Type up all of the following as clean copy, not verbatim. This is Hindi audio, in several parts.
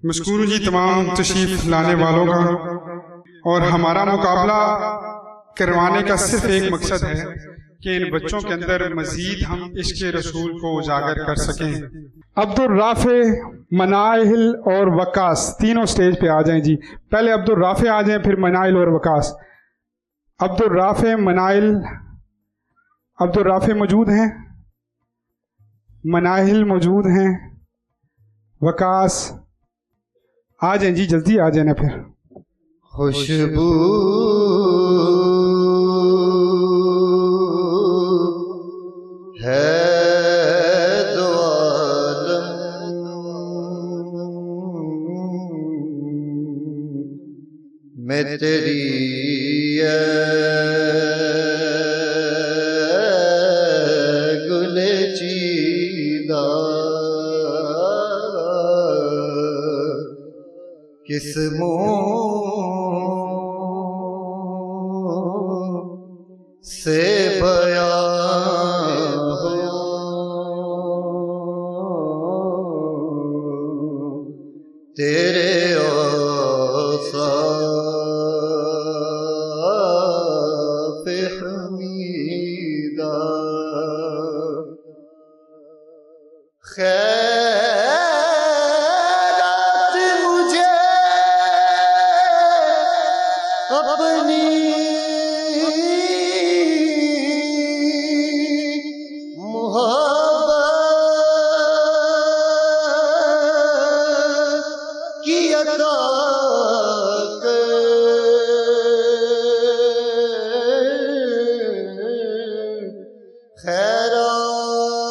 मशकूर जी तमाम तशरीफ लाने वालों का। और हमारा मुकाबला करवाने का सिर्फ एक मकसद है कि इन बच्चों के अंदर मजीद हम इश्क़ रसूल को उजागर कर सकें। अब्दुल राफे, मनाइल और वकास तीनों स्टेज पे आ जाएं जी। पहले अब्दुल राफे आ जाएं, फिर मनाइल और वकास। अब्दुल राफे, मनाइल। अब्दुल राफे मौजूद हैं, मनाइल मौजूद हैं, वकास आ जाएं जी, जल्दी आ जाए ना फिर। खुशबू है दो आलम में तेरी गुले चीदा किस मुँह से बयां हो तेरे औसाफ़ हमीदा। खैरात मुझे अपनी मोहब्बत की अता कर। खैरात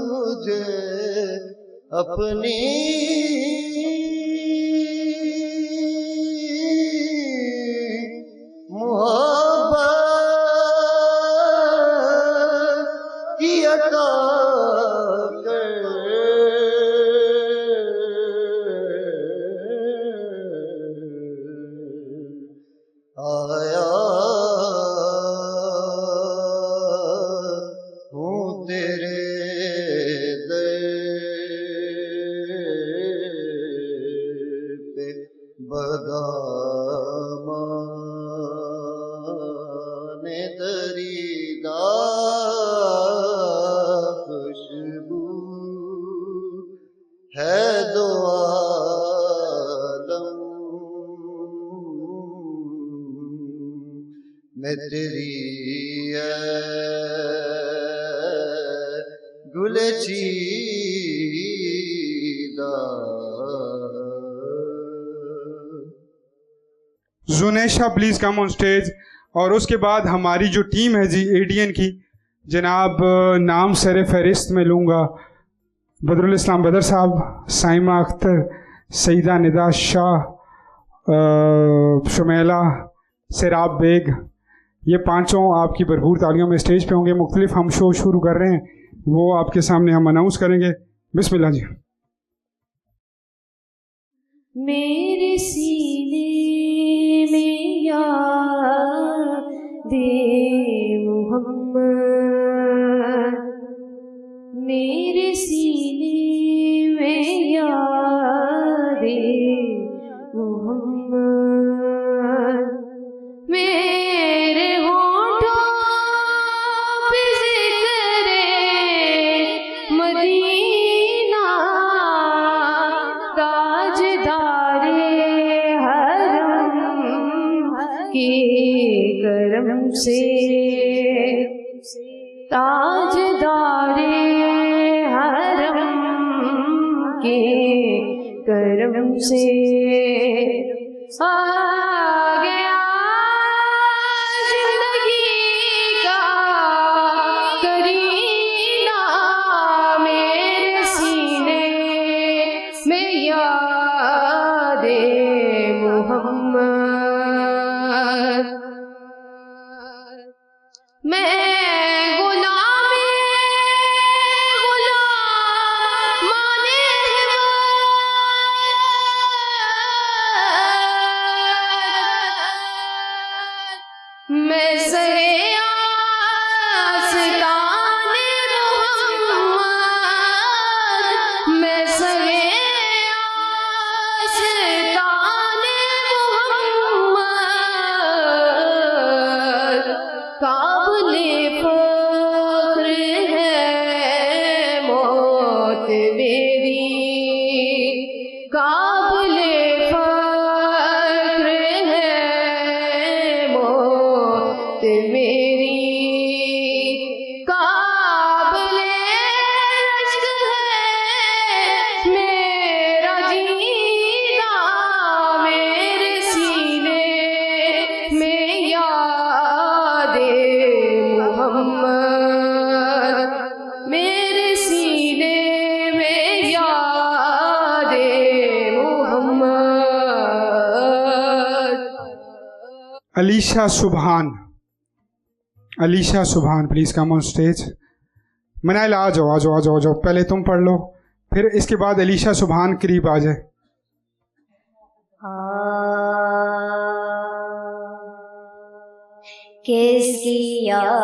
मुझे अपनी मोहब्बत की अता कर। आया हूँ तेरे दर पे बदामाने दरीदा। खुशबू है दो आलम में तेरी गुले चीदा। जुनेशा प्लीज़ कम ऑन स्टेज। और उसके बाद हमारी जो टीम है जी एडीएन की, जनाब नाम सर फहरिस्त में लूँगा बदरुल इस्लाम बदर साहब, साइमा अख्तर, सईदा निदा शाह, शुमेला, सिराब बेग, ये पांचों आपकी भरपूर तालियों में स्टेज पे होंगे। मुख्तलिफ हम शो शुरू कर रहे हैं, वो आपके सामने हम अनाउंस करेंगे। बिस्मिल्लाह जी। मेरे सीने में याद-ए मुहम्मद, मेरे सीने में याद-ए मुहम्मद, मेरे होठों पे ज़िक्र-ए मदीना, ताजदारे हरम के करम से, ताजदारे हरम के करम से आ गया जिंदगी का करीना। मेरे सीने में याद-ए मुहम्मद, मैं मैं सरे आस्ताने मुहम्मद, मैं सरे मेरी काबिले रश्क है मेरा जीना मेरे सीने में यादे मोहम्मद मेरे सीने में यादे मोहम्मद। अलीशा सुभान, अलीशा सुभान प्लीज कम ऑन स्टेज। मनाइल आ जाओ आ जाओ आ जाओ आ जाओ, पहले तुम पढ़ लो फिर इसके बाद अलीशा सुभान करीब आ जाए। किसकी आमद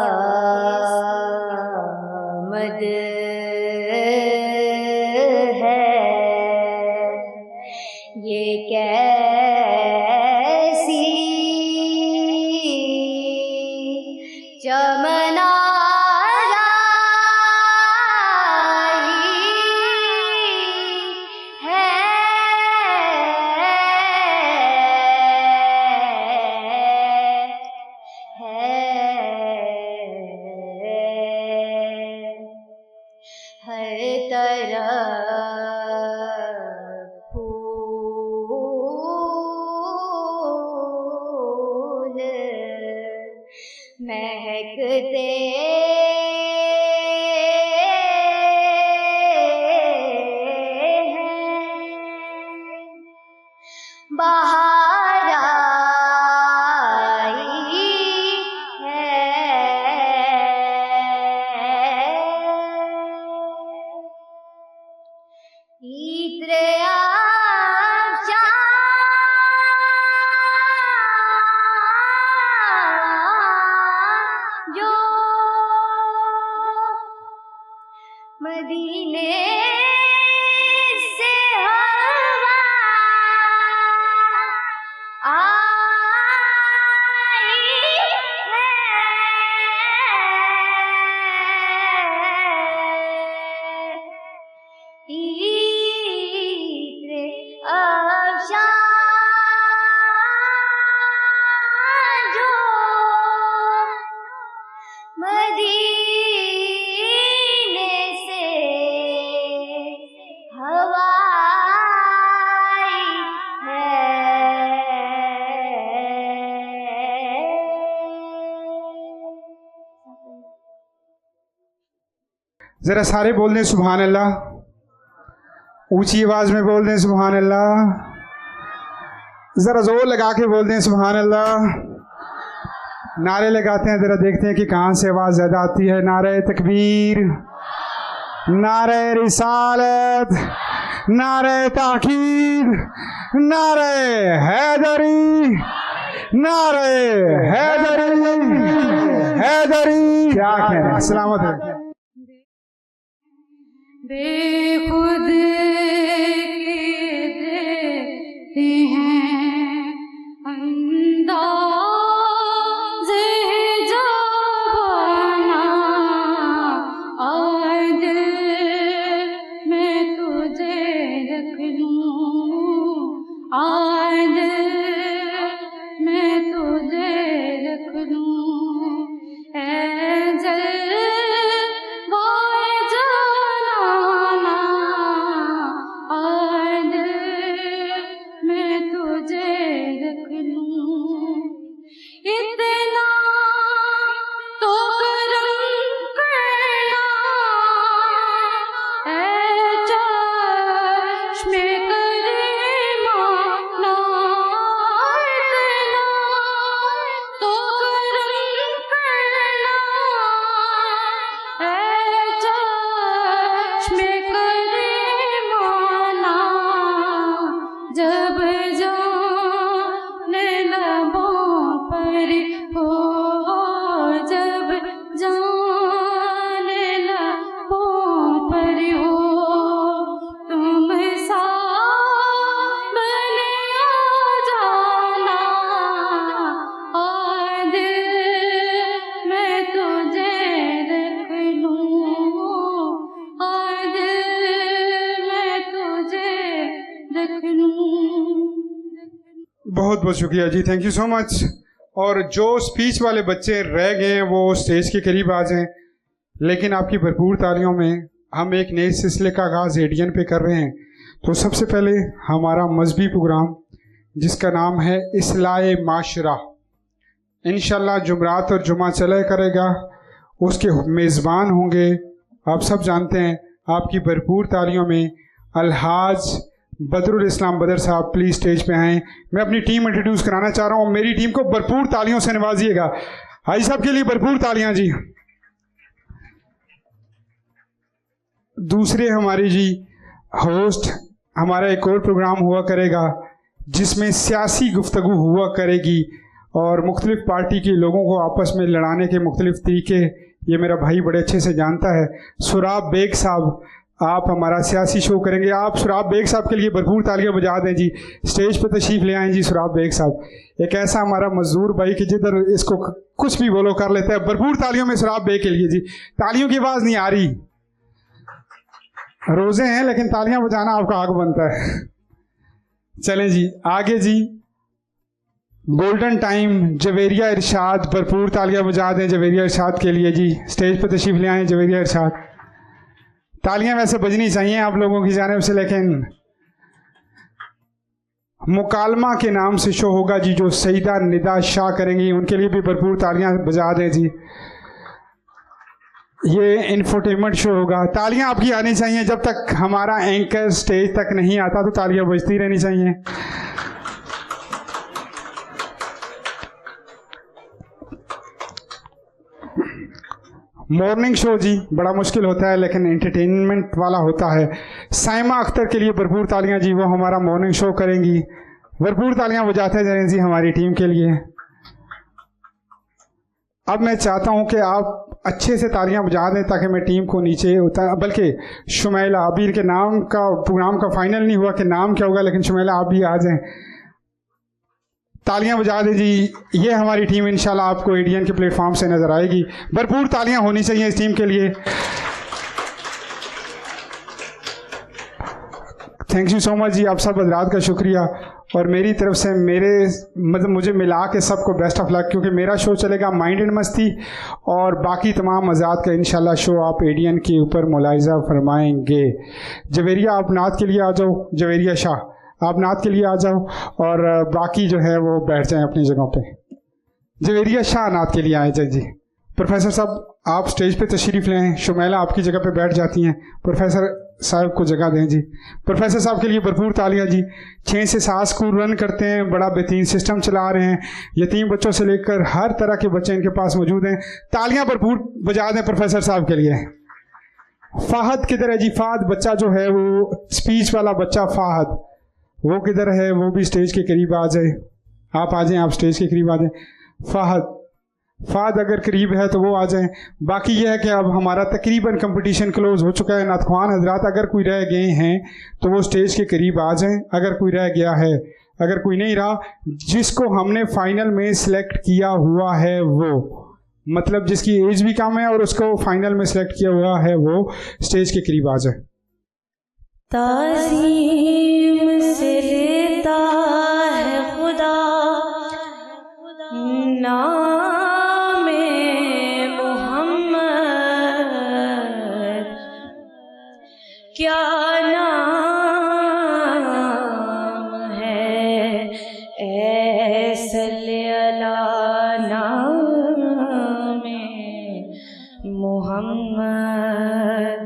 है ये कैसी चमन हर तरफ फूल महकते हैं बाहर आई है इत्रे आशा जो मदीने से हवा आई है इत्रे आशा जो मदीने से हवा आई है। जरा सारे बोल दें सुभान अल्लाह, ऊंची आवाज में बोल दें सुभान अल्लाह, जरा जोर लगा के बोल दें सुभान अल्लाह। नारे लगाते हैं, जरा देखते हैं कि कहाँ से आवाज ज्यादा आती है। नारे तकबीर, नारे रिसालत, नारे ताकीद, नारे हैदरी, नारे हैदरी, हैदरी। क्या कहना, सलामत है। बेखुद के देते हैं अंदाज़ जवाना आज मैं तुझे रख लूं आज मैं तुझे रख लूं ऐ जलवाए जाना आज मैं तुझे रख लूं इतना तो करम करना ऐ चश्मे करीमा ना इतना तो करम करना ऐ चश्मे करीमा ना जब जाने लबों पर हो जब जाने लबों पर हो तुम सामने आ जाना आज मैं तुझे रख लूं आज मैं तुझे रख लूं। बहुत बहुत शुक्रिया जी, थैंक यू सो मच। और जो स्पीच वाले बच्चे रह गए हैं वो स्टेज के करीब आ जाएं। लेकिन आपकी भरपूर तालियों में हम एक नए सिलसिले का आगाज़ एडीएन पे कर रहे हैं। तो सबसे पहले हमारा मजहबी प्रोग्राम जिसका नाम है इस्लाह माशरा, इंशाल्लाह जुमरात और जुमा चला करेगा, उसके मेज़बान होंगे आप सब जानते हैं। आपकी भरपूर तालियों में अलहाज बदरुल इस्लाम बदर साहब प्लीज़ स्टेज पे आएँ। मैं अपनी टीम इंट्रोड्यूस कराना चाह रहा हूँ, मेरी टीम को भरपूर तालियों से नवाजिएगा। हाजी साहब के लिए भरपूर तालियां जी। दूसरे हमारी जी होस्ट, हमारा एक और प्रोग्राम हुआ करेगा जिसमें सियासी गुफ्तगू हुआ करेगी और मुख्तलिफ पार्टी के लोगों को आपस में लड़ाने के मुख्तलिफ तरीके ये मेरा भाई बड़े अच्छे से जानता है। सुराब बेग साहब आप हमारा सियासी शो करेंगे। आप सुराब बेग साहब के लिए भरपूर तालियां बजा दें जी, स्टेज पर तशरीफ़ ले आएँ जी। सुराब बेग साहब एक ऐसा हमारा मजदूर भाई कि जिधर इसको कुछ भी बोलो कर लेता है। भरपूर तालियों में सुराब बेग के लिए जी। तालियों की आवाज़ नहीं आ रही, रोज़े हैं लेकिन तालियां बजाना आपका हक बनता है। चलें जी आगे जी। गोल्डन टाइम जवेरिया इरशाद, भरपूर तालियां बजा दें जवेरिया इरशाद के लिए जी। स्टेज पर तशरीफ़ ले आएँ जवेरिया इरशाद। तालियां वैसे बजनी चाहिए आप लोगों की जानिब से, लेकिन मुकालमा के नाम से शो होगा जी जो सईदा निदा शाह करेंगी, उनके लिए भी भरपूर तालियां बजा दें जी। ये इंफोटेनमेंट शो होगा। तालियां आपकी आनी चाहिए, जब तक हमारा एंकर स्टेज तक नहीं आता तो तालियां बजती रहनी चाहिए। मॉर्निंग शो जी बड़ा मुश्किल होता है लेकिन एंटरटेनमेंट वाला होता है। साइमा अख्तर के लिए भरपूर तालियां जी, वो हमारा मॉर्निंग शो करेंगी। भरपूर तालियां बजाते जाएं जी हमारी टीम के लिए। अब मैं चाहता हूं कि आप अच्छे से तालियां बजा दें ताकि मैं टीम को नीचे उतार, बल्कि शुमैला, अभी इनके नाम का प्रोग्राम का फाइनल नहीं हुआ कि नाम क्या होगा, लेकिन शुमैला आप भी आ जाएं, तालियां बजा दें जी। ये हमारी टीम इंशाल्लाह आपको एडीएन के प्लेटफॉर्म से नजर आएगी। भरपूर तालियां होनी चाहिए इस टीम के लिए। थैंक यू सो मच जी, आप सब हजरात का शुक्रिया। और मेरी तरफ से मुझे मिला के सबको बेस्ट ऑफ लक, क्योंकि मेरा शो चलेगा माइंड एंड मस्ती और बाकी तमाम आज़ाद का इंशाल्लाह शो आप एडीएन के ऊपर मुलाहिजा फरमाएंगे। जवेरिया आप नात के लिए आ जाओ, जवेरिया शाह आप नात के लिए आ जाओ और बाकी जो है वो बैठ जाएं अपनी जगहों पे। जवेरिया शाह नात के लिए आए जाए जी। प्रोफेसर साहब आप स्टेज पे तशरीफ़ लें, शुमैला आपकी जगह पे बैठ जाती हैं, प्रोफेसर साहब को जगह दें जी। प्रोफेसर साहब के लिए भरपूर तालियां जी। 6 से 7 स्कूल रन करते हैं, बड़ा बेहतरीन सिस्टम चला रहे हैं, यतीम बच्चों से लेकर हर तरह के बच्चे इनके पास मौजूद हैं। तालियां भरपूर बजा दें प्रोफेसर साहब के लिए। फाहद किधर है जी? फाहद बच्चा जो है वो स्पीच वाला बच्चा फाहद, वो किधर है? वो भी स्टेज के करीब आ जाए। आप आ जाएं, आप स्टेज के करीब आ जाएं। फाहद अगर करीब है तो वो आ जाएं। बाकी ये है कि अब हमारा तकरीबन कंपटीशन क्लोज हो चुका है। नातख्वान हजरात अगर कोई रह गए हैं तो वो स्टेज के करीब आ जाएं, अगर कोई रह गया है। अगर कोई नहीं रहा, जिसको हमने फाइनल में सिलेक्ट किया हुआ है वो, मतलब जिसकी एज भी कम है और उसको फाइनल में सिलेक्ट किया हुआ है, वो स्टेज के करीब आ जाए। ताज़ीम से लेता है खुदा नामे मोहम्मद, क्या नाम है ऐ सल्ले अला नामे मोहम्मद।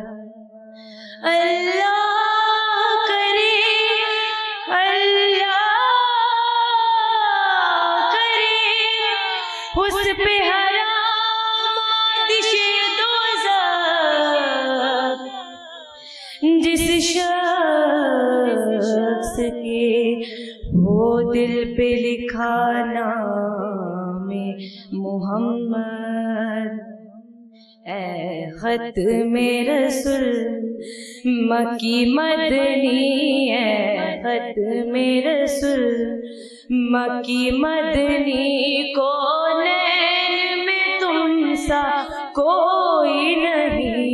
अल्लाह दिल पे लिखा नामे मोहम्मद, ऐ खत में रसूल मक्की मदनी, ऐ खत में रसूल मक्की मदनी, को नैन में तुम सा कोई नहीं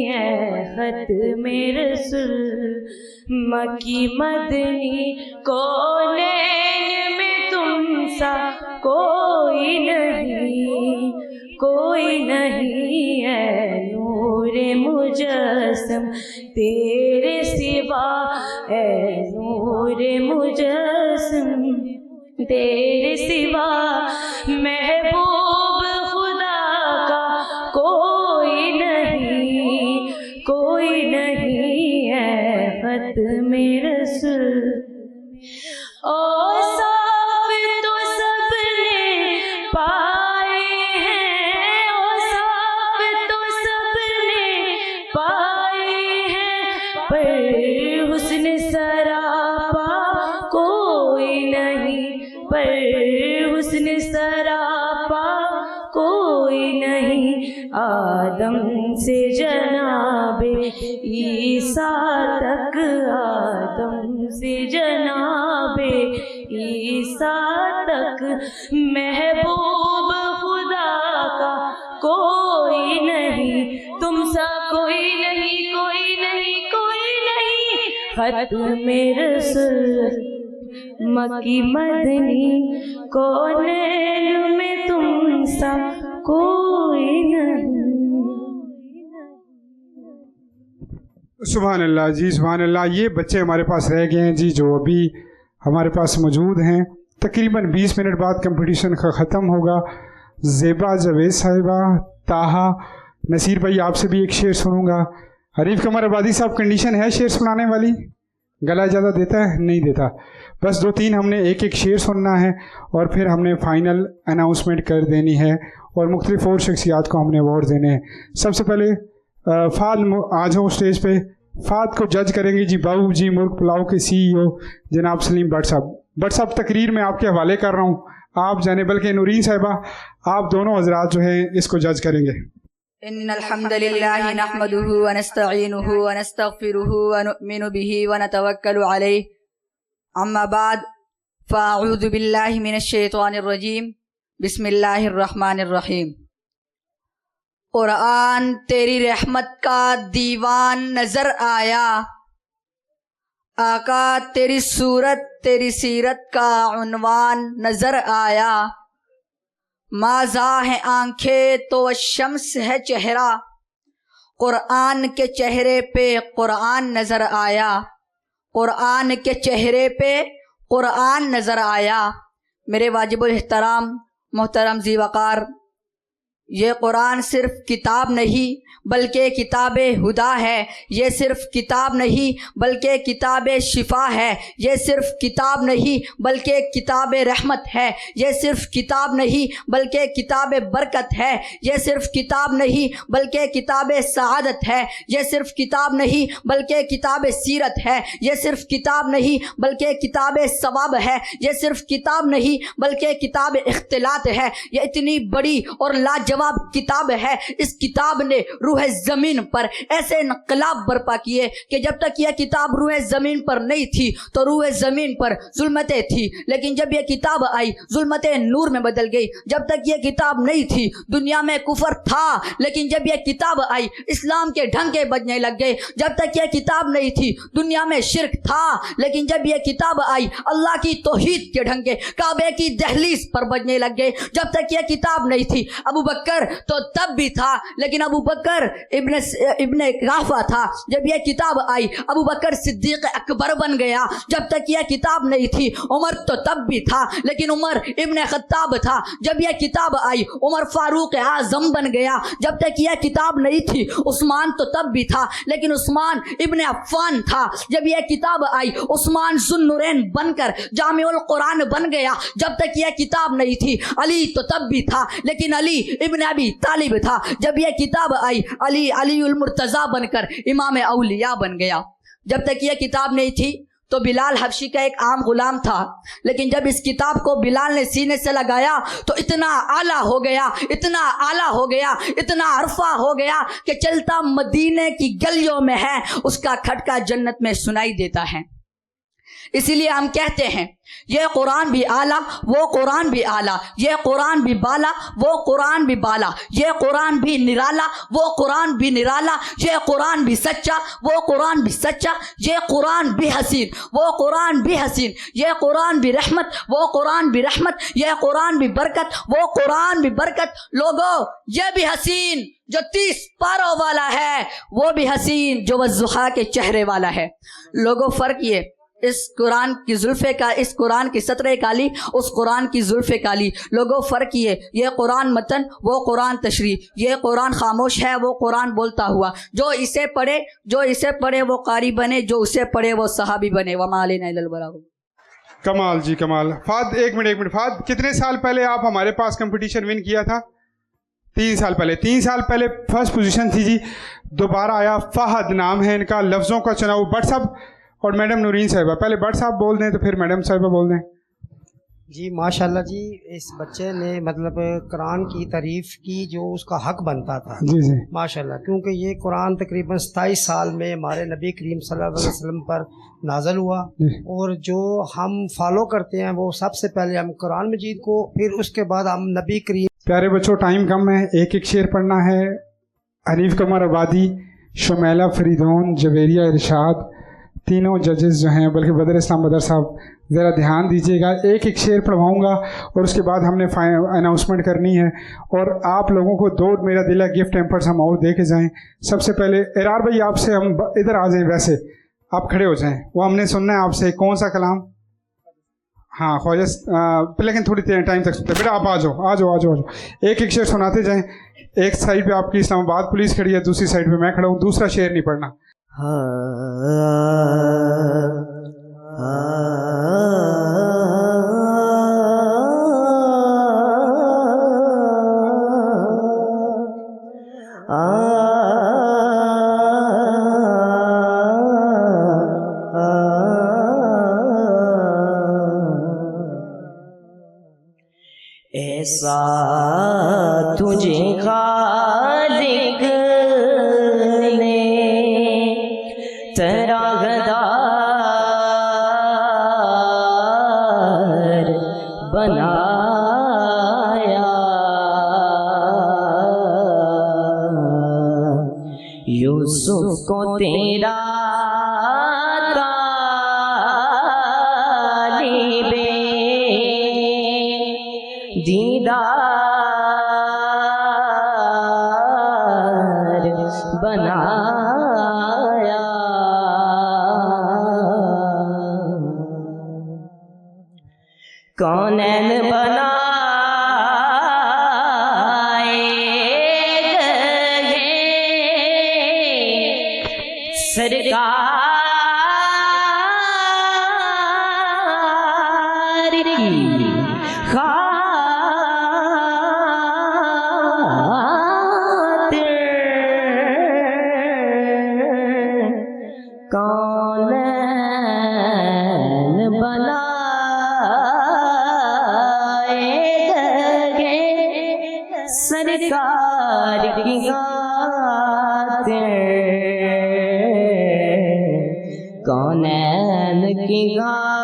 है। खत में रसूल मक्की मदनी, को नैन में सा कोई नहीं, कोई नहीं है नूरे मुजस्सम तेरे सिवा, है नूरे मुजस्सम तेरे सिवा। महबूब खुदा का कोई नहीं, कोई नहीं है ख़त्म रसूल। औसाफ तो सबने पाए हैं, औसाफ तो सबने पाए हैं, पर हुस्न सरापा कोई नहीं, पर हुस्न सरापा कोई नहीं। आदम से जनाबे ईसा तक, आदम से जनाबे ईसा तक, महबूब खुदा का कोई नहीं, तुम सा कोई नहीं, कोई नहीं, कोई नहीं। ख़त्म रसूल मक्की मदनी, कौनैन में तुम सा कोई नहीं। सुभान अल्लाह जी, सुभान अल्लाह। ये बच्चे हमारे पास रह गए हैं जी, जो अभी हमारे पास मौजूद हैं। तकरीबन 20 मिनट बाद कंपटीशन का ख़त्म होगा। ज़ेबा जावेद साहिबा, ताहा, नसीर भाई आपसे भी एक शेर सुनूंगा। हरीफ कमर आबादी साहब, कंडीशन है शेर सुनाने वाली? गला ज़्यादा देता है? नहीं देता। बस 2-3 हमने एक एक शेर सुनना है और फिर हमने फ़ाइनल अनाउंसमेंट कर देनी है और मुख्तलिफ और शख्सियात को हमने अवार्ड देने हैं। सबसे पहले फ़ाद आ जाओ स्टेज पे। फ़ाद को जज करेंगे जी बाबू जी मुल्क पुलाव के CEO जनाब सलीम भट्ट साहब। भट्ट साहब तकरीर में आपके हवाले कर रहा हूँ, आप जाने, बल्कि नूरीन साहिबा आप दोनों हजरात जो हैं इसको जज करेंगे। इन्नल हम्दुलिल्लाहि नहमदुहु व नस्तईनुहु व नस्तगफिरुहु व नु'मिनु बिही व नतवक्कलु अलैहि, अम्मा बाद फ़अऊज़ु बिल्लाहि मिनश शैतानिर रजीम, बिस्मिल्लाहिर रहमानिर रहीम। कुरान तेरी रहमत का दीवान नजर आया, आका तेरी सूरत तेरी सीरत का उन्वान नजर आया। माज़ा है आंखें तो शम्स है चेहरा, कुरान के चेहरे पे कुरान नजर आया, कुरान के चेहरे पे कुरान नजर आया। मेरे वाजिबुल एहतराम मोहतरम जी वकार, ये कुरान सिर्फ किताब नहीं बल्कि किताब हुदा है। ये सिर्फ किताब नहीं बल्कि किताब शिफा है। ये सिर्फ किताब नहीं बल्कि किताब रहमत है। ये सिर्फ किताब नहीं बल्कि किताब बरकत है। ये सिर्फ किताब नहीं बल्कि किताब सआदत है। ये सिर्फ किताब नहीं बल्कि किताब सीरत है। ये सिर्फ किताब नहीं बल्कि किताब सवाब है। ये सिर्फ किताब नहीं बल्कि किताब इख्तिलात है। ये इतनी बड़ी और लाजवाब किताब है। इस किताब ने रूह ज़मीन पर ऐसे इनकलाब बर्पा किए कि जब तक यह किताब रूह ज़मीन पर नहीं थी तो रूह ज़मीन पर जुल्मतें थी, लेकिन जब यह किताब आई जुल्मतें नूर में बदल गई। जब तक यह किताब नहीं थी दुनिया में कुफर था, लेकिन जब यह किताब आई इस्लाम के ढंगे बजने लग गए। जब तक यह किताब नहीं थी दुनिया में शिर्क था, लेकिन जब यह किताब आई अल्लाह की तौहीद के ढंगे काबे की दहलीज पर बजने लग गए। जब तक यह किताब नहीं थी अबू बकर तो तब भी था, लेकिन अबू बकर इब्ने गाफा था। जब यह किताब आई अबू बकर सिद्दीक अकबर बन गया। जब तक यह किताब नहीं थी उमर तो तब भी था, लेकिन उमर इब्ने खत्ताब था। जब यह किताब आई उमर फारूक आजम बन गया। जब तक यह किताब नहीं थी उस्मान तो तब भी था, लेकिन उस्मान इब्ने अफ़्फ़ान था। जब यह किताब आई उस्मान ज़ुन्नुरैन बनकर जामिउल कुरान बन गया। जब तक यह किताब नहीं थी अली तो तब भी था, लेकिन अली इब्ने अबी तालिब था। जब यह किताब आई अली अलीउल मुर्तज़ा बनकर इमाम औलिया बन गया। जब तक यह किताब नहीं थी तो बिलाल हबशी का एक आम गुलाम था, लेकिन जब इस किताब को बिलाल ने सीने से लगाया तो इतना आला हो गया, इतना आला हो गया, इतना अरफा हो गया कि चलता मदीने की गलियों में है उसका खटका जन्नत में सुनाई देता है। इसीलिए हम कहते हैं ये कुरान भी आला, वो कुरान भी आला, ये कुरान भी बाला, वो कुरान भी बाला, ये कुरान भी निराला, वो कुरान भी निराला, ये कुरान भी सच्चा, वो कुरान भी सच्चा, ये कुरान भी हसीन, वो कुरान भी हसीन, ये कुरान भी रहमत, वो कुरान भी रहमत, ये कुरान भी बरकत, वो कुरान भी बरकत। लोगों, ये भी हसीन जो 30 पारों वाला है, वो भी हसीन जो वज़ुहा के चेहरे वाला है। लोगों, फर्क ये, इस कुरान की जुल्फ़े का, इस कुरान की सतरे काली, उस कुरान की जुल्फ़े काली। लोगों, फ़र्क ये कुरान मतन, वो कुरान तशरी, ये कुरान खामोश है, वो कुरान बोलता हुआ। जो इसे पढ़े वो कारी बने, जो उसे पढ़े वो सहाबी बने। वमा अलैना इल्लल बलाग। कमाल जी कमाल। फाद एक मिनट फाद, कितने साल पहले आप हमारे पास कंपटीशन विन किया था? 3 साल पहले। 3 साल पहले फर्स्ट पोजीशन थी जी, दोबारा आया। फहद नाम है इनका। लफ्ज़ों का चुनाव भट्ट साहब और मैडम नूरीन साहिबा। पहले भट्ट साहब बोल दें तो फिर मैडम साहिबा बोल दें। जी माशाल्लाह जी, इस बच्चे ने मतलब कुरान की तारीफ़ की जो उसका हक बनता था। जी जी माशाल्लाह, क्योंकि ये कुरान तकरीबन 27 साल में हमारे नबी करीम सल्लल्लाहु अलैहि वसल्लम पर नाज़ल हुआ, और जो हम फॉलो करते हैं वो सबसे पहले हम कुरान मजीद को, फिर उसके बाद हम नबी करीम। प्यारे बच्चों, टाइम कम है, एक एक शेर पढ़ना है। हनीफ कमर आबादी, शुमैला फरीदोन, जवेरिया इरशाद, तीनों जजेस जो हैं, बल्कि बदर इस्लाम बदर साहब, ज़रा ध्यान दीजिएगा। एक एक शेर पढ़वाऊँगा और उसके बाद हमने अनाउंसमेंट करनी है, और आप लोगों को 2 मेरा दिला गिफ्ट हैम्पर्स हम और दे के जाएँ। सबसे पहले इरार भाई, आपसे हम इधर आ जाएँ, वैसे आप खड़े हो जाएँ, वो हमने सुनना है आपसे। कौन सा कलाम? हाँ ख्वाजा, लेकिन थोड़ी टाइम तक सुनते। बेटा आप आ जाओ। एक एक शेर सुनाते जाएँ। एक साइड पे आपकी इस्लामाबाद पुलिस खड़ी है, दूसरी साइड पे मैं खड़ा हूँ। दूसरा शेर नहीं पढ़ना। ऐसा तुझे खालिक ने तरागदार बनाया, यूसुफ को तेरा दीदार बनाया, कौनैन बनाए गए सरकार की कौनैन बनाए गए सरकार की खातिर, कौनैन की खातिर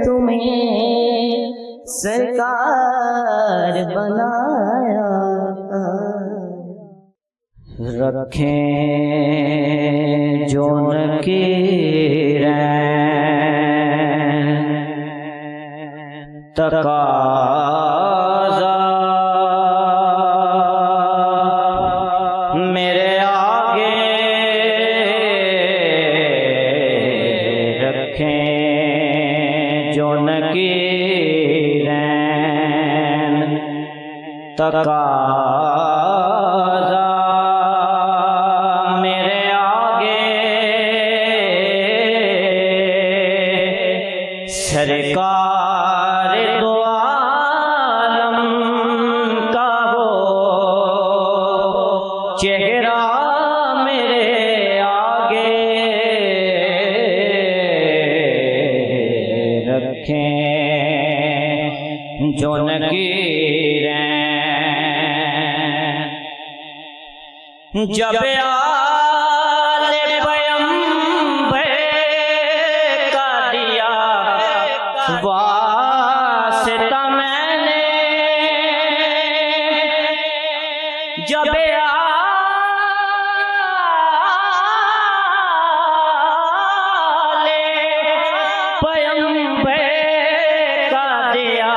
तुम्हें सरकार बनाया। रखें जो नकीरें तकाज़ा मेरे आगे, रखें जो नकीरें तकाज़ा सरकार दो आलम का हो चेहरा मेरे आगे, रखें जो नकीरें जब आले वास्ता मैंने जब आले पैगंबर का दिया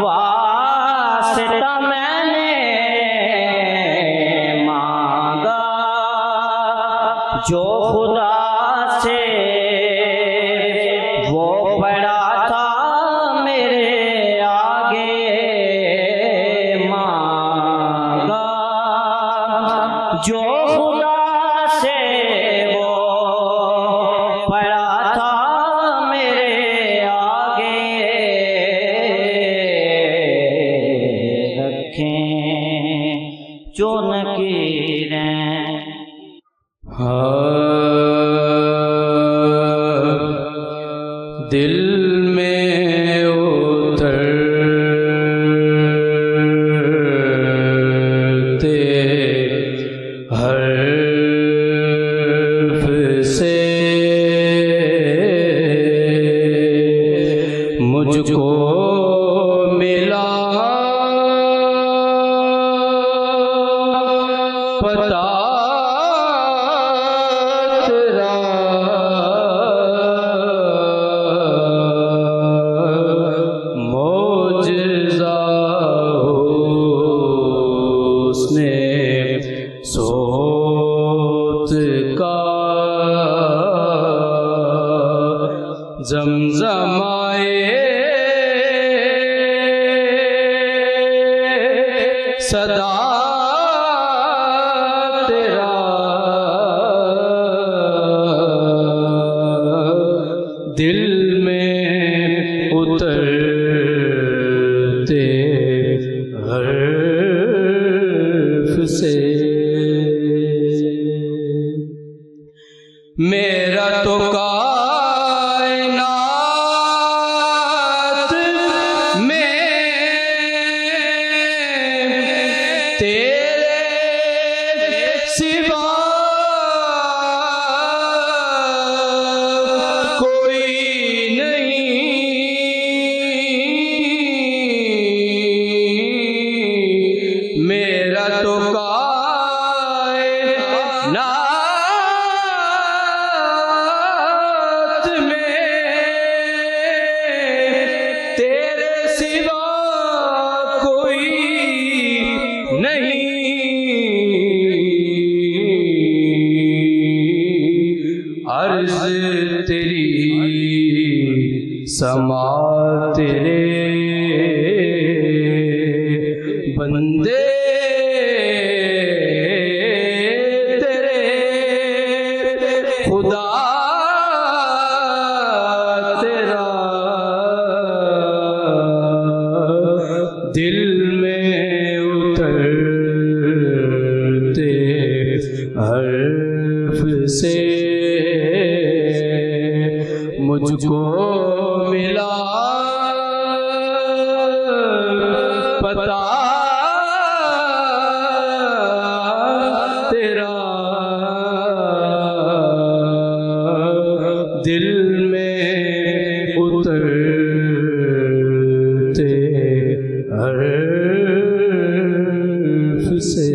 वास्ता मैंने मांगा जो खुदा से वो बड़ा था मेरे आगे मांगा जो खुदा से वो बड़ा था मेरे आगे रखें जो नकीरें दिल में उतरते हर्फ से मुझको मिला पता तेरा मौजज़ा उसने सोत का जमजमाए सदा तेरा दिल में उतरते हर्फ से मेरा तो कायनात में तेरे सिवा कोई नहीं मेरा तो कायनात में तेरे सिवा कोई नहीं अर्ज़ तेरी समा तेरे बंदे तेरे खुदा तेरा दिल में उतरते हर्फ से मुझको मिला पता तेरा दिल में उतरते हर्फ से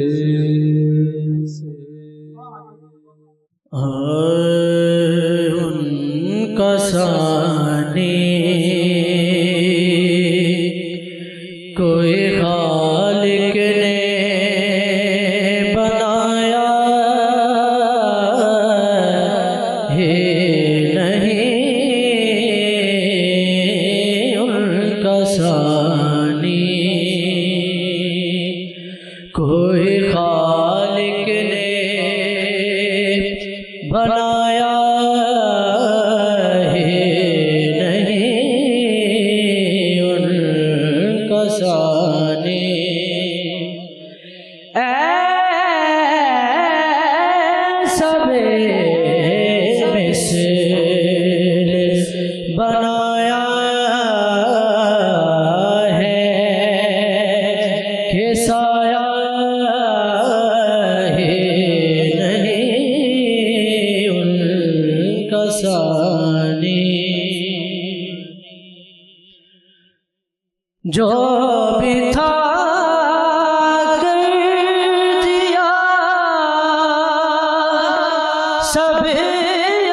जो भी था कर दिया सब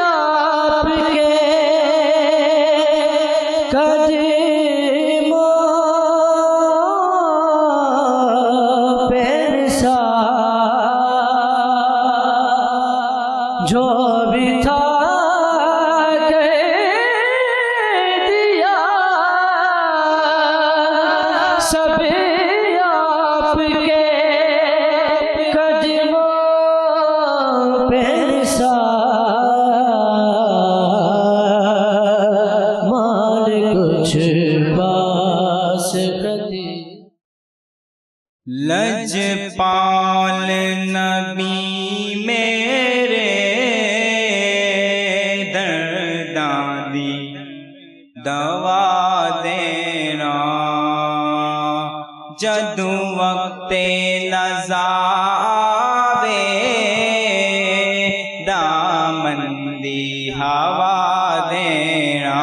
आपके कदमों पे निसार। जो भी था सब आपके कदमों पे निसार। माल कुछ पास प्रति लजपाल नबी मेरे दर्दादी दवा देना। जदू वक्ते नज़ावे दामंदी हवा देना।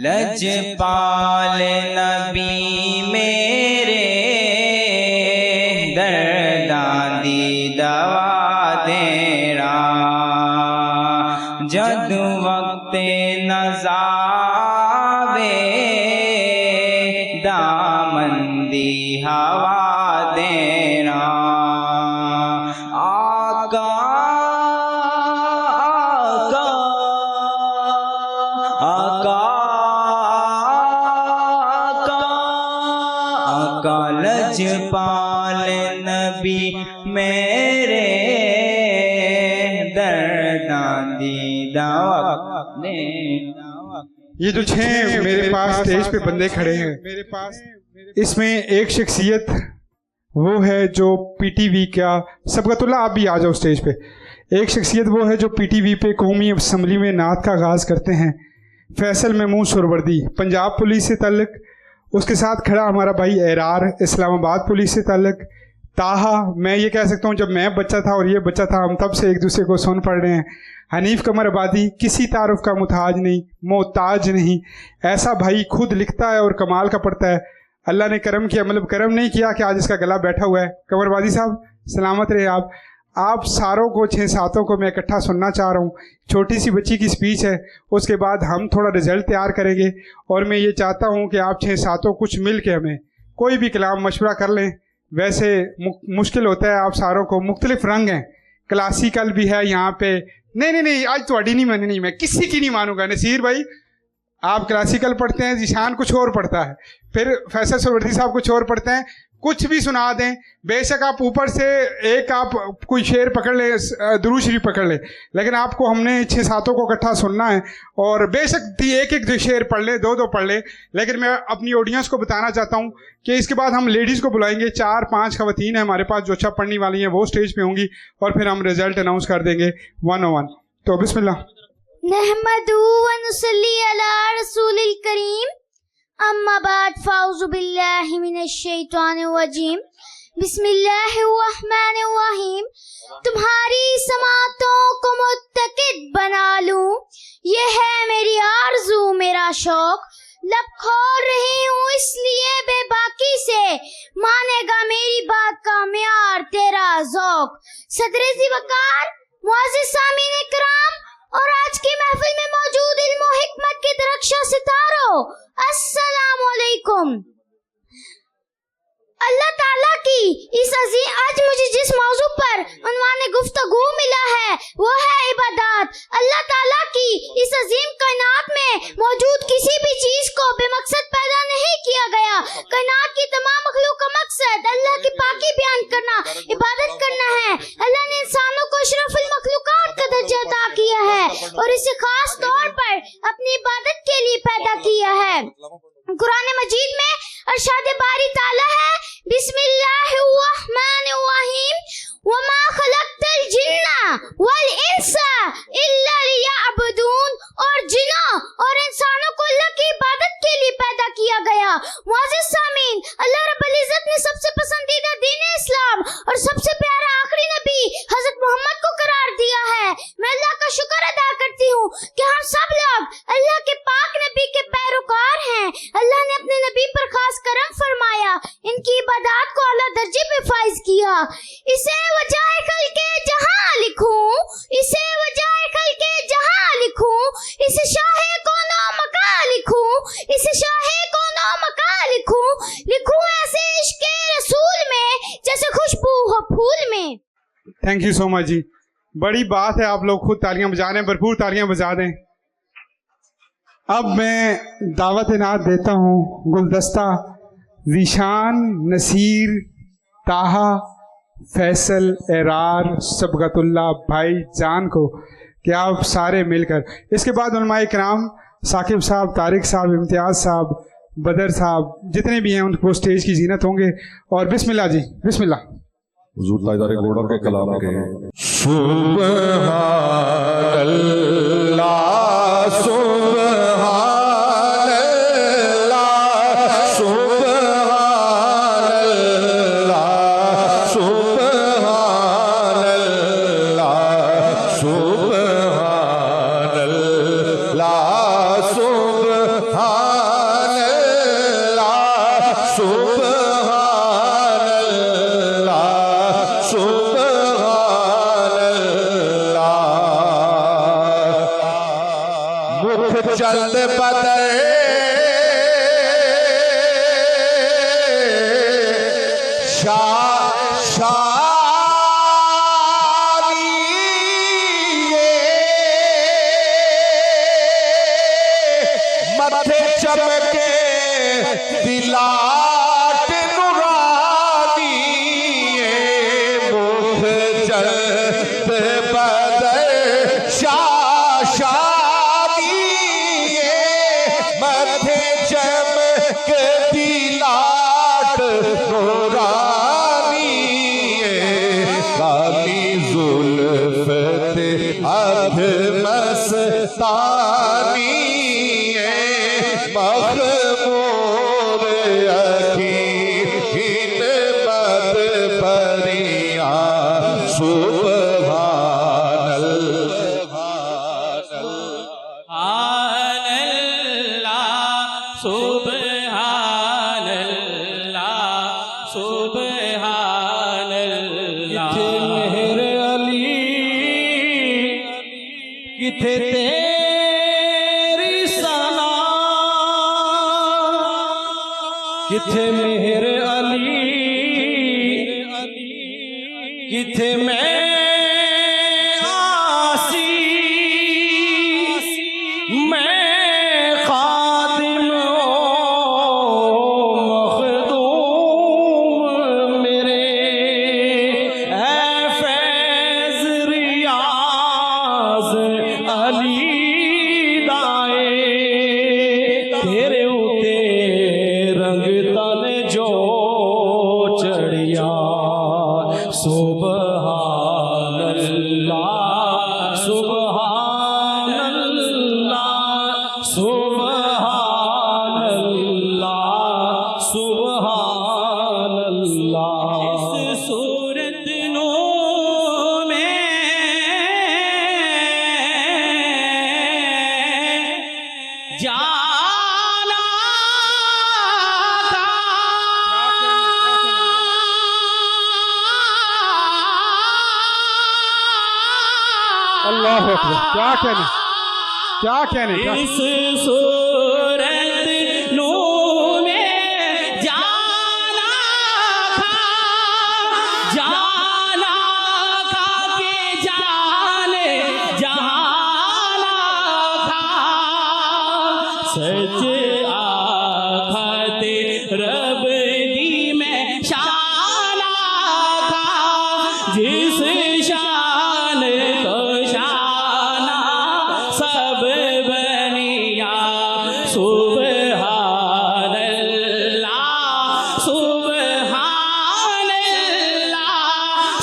लजपाल नबी मेरे दर्दादी दवा देना। जदू वक्ते नज़ावे दामंदी हवा देना। आका आका आका लजपाल नबी मेरे दर्दादी दवा देना। ये जो 6 मेरे पास स्टेज पे बंदे खड़े हैं, मेरे पास इसमें एक शख्सियत वो है जो पीटीवी का, सबकतुल्लाह आप भी आ जाओ स्टेज पे। एक शख्सियत वो है जो पीटीवी पे कौमी असम्बली में नात का आगाज़ करते हैं, फैसल महमूद सुहरवर्दी, पंजाब पुलिस से ताल्लुक़। उसके साथ खड़ा हमारा भाई एरार, इस्लामाबाद पुलिस से ताल्लुक़। ताहा, मैं ये कह सकता हूँ जब मैं बच्चा था और ये बच्चा था, हम तब से एक दूसरे को सुन पढ़ रहे हैं। हनीफ कमर आबादी, किसी तारुफ का मोहताज नहीं, ऐसा भाई खुद लिखता है और कमाल का पढ़ता है। अल्लाह ने करम किया, मतलब करम नहीं किया कि आज इसका गला बैठा हुआ है। कमर आबादी साहब सलामत रहे आप सारों को 6-7 को मैं इकट्ठा सुनना चाह रहा हूँ। छोटी सी बच्ची की स्पीच है, उसके बाद हम थोड़ा रिजल्ट तैयार करेंगे और मैं ये चाहता हूँ कि आप 6-7 कुछ मिल के हमें कोई भी कलाम मशवरा कर लें। वैसे मुश्किल होता है, आप सारों को मुख्तलिफ रंग हैं, क्लासिकल भी है यहाँ पे। नहीं आज थोड़ी नहीं मानी, नहीं मैं किसी की नहीं मानूंगा। नसीर भाई आप क्लासिकल पढ़ते हैं, जीशान कुछ और पढ़ता है, फिर फैसल सुहरवर्दी साहब कुछ और पढ़ते हैं, कुछ भी सुना दें। बेशक आप ऊपर से एक आप कोई शेर पकड़ ले, दुरूद शरीफ पकड़ ले, लेकिन आपको हमने 6-7 को इकट्ठा सुनना है। और बेशक एक शेर पढ़ ले, 2 पढ़ ले, लेकिन मैं अपनी ऑडियंस को बताना चाहता हूँ कि इसके बाद हम लेडीज़ को बुलाएंगे। 4-5 खवातीन है हमारे पास जो अच्छा पढ़ने वाली हैं, वो स्टेज पे होंगी और फिर हम रिजल्ट अनाउंस कर देंगे 1-on-1। तो बिस्मिल्लाह। नहमदु व नुसल्ली अला रसूलिल करीम, अम्मा बाद फाउज़ु बिल्लाहि मिनश शैतानिर रजीम, बिस्मिल्लाहिर रहमानिर रहीम। तुम्हारी समातों को मुत्तकिद बना लूं, ये है मेरी आरज़ू मेरा शौक। लब खोल रही हूँ इसलिए बेबाकी से, मानेगा मेरी बात का म्यार तेरा ज़ौक़। सदरे ज़िवकार, मुअज़्ज़िज़ सामीन इकराम और आज की महफिल में मौजूद इल्म और हिकमत के दरख्शा सितारों, अस्सलामु अलैकुम। अल्लाह ताला की आज मुझे जिस मौजू पर उन्वाने गुफ्तगू मिला है वो है इबादत। अल्लाह ताला की इस अजीम कायनात में मौजूद किसी भी चीज को बेमकसद पैदा नहीं किया गया। कायनात की तमाम मखलूक का मकसद अल्लाह की पाकी बयान करना, इबादत करना है। अल्लाह ने इंसानों को अशरफुल मखलूकात का दर्जा अता किया है और इसे खास तौर पर अपनी इबादत के लिए पैदा किया है। कुरान मजीद में अरशाद बारी ताला है, बिस्मिल्लाहिर्रहमानिर्रहीम, वमा खलक़तल जिन्ना वल इंसा इल्ला लियअबुदून। और जिन्नों और इंसानों को अल्लाह की इबादत के लिए पैदा किया गया। मुअज़्ज़िज़ सामीन, अल्लाह रब्बुल इज़्ज़त ने सबसे पसंदीदा दीन इस्लाम और सबसे प्यारा आखिरी नबी हज़रत मोहम्मद को करार दिया है। मैं अल्लाह का शुक्र अदा करती हूँ कि हम सब लोग अल्लाह के पाक नबी के पैरोकार थैंक यू सो मच जी, बड़ी बात है। आप लोग खुद तालियां बजा रहे हैं, भरपूर तालियां बजा दें। अब मैं दावत इनात देता हूँ गुलदस्ता ज़ीशान, नसीर, ताहा, फैसल, एरार, सबगतुल्ला भाई जान को कि आप सारे मिलकर, इसके बाद उलमाए किराम साकिब साहब, तारिक साहब, इम्तियाज़ साहब, बदर साहब, जितने भी हैं उनको स्टेज की जीनत होंगे। और बिस्मिल्लाह जी, बिस्मिल्लाह। हुजूर ताजदार गोड़ा के कलाम के सुब्हानल्लाह सुब्हानल्लाह सुब्हानल्लाह सुब्हानल्लाह सुब्हानल्लाह सुब्हानल्लाह चंद बदर मथे चमके दिलाट नुरानी मुख चंद बदर मथे चमक दिलाट नूरानी काली जुल्फत अध मस्तानी मखमूर अखीन मद परिया किथे तेरी सना, किथे मेहर अली, किथे मैं आसी, मैं खादिम मखदूम मेरे ऐ फैज़ रियाज़ अली दाए तेरे उते रंग तन जो चढ़िया सुबहान अल्लाह सुबहान अल्लाह सुबहान अल्लाह सुबहान अल्लाह। इस सूरत नो में जाना था, अल्लाह अकबर, क्या कहने, क्या कहने, क्या इस सूरत नो में जाना था, जाना था के जाने जहाना था, सच आखते रब दी में शाना था, जिस शान को शाना सब बनिया सुबहान अल्लाह सुबहान अल्लाह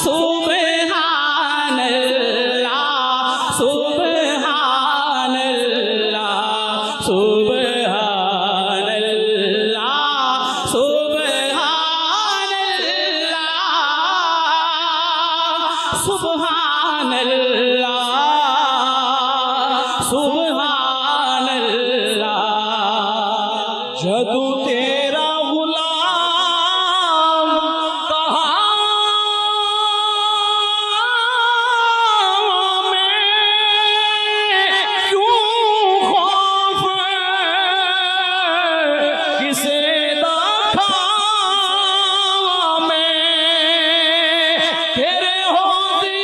सुबहान अल्लाह सुबहान अल्लाह सुबहान अल्लाह सुबहान अल्लाह सुबहान अल्लाह सुबहान अल्लाह। जदू तेरा गुलाम कहा मैं क्यों खौफ किसे देखा मैं तेरे होते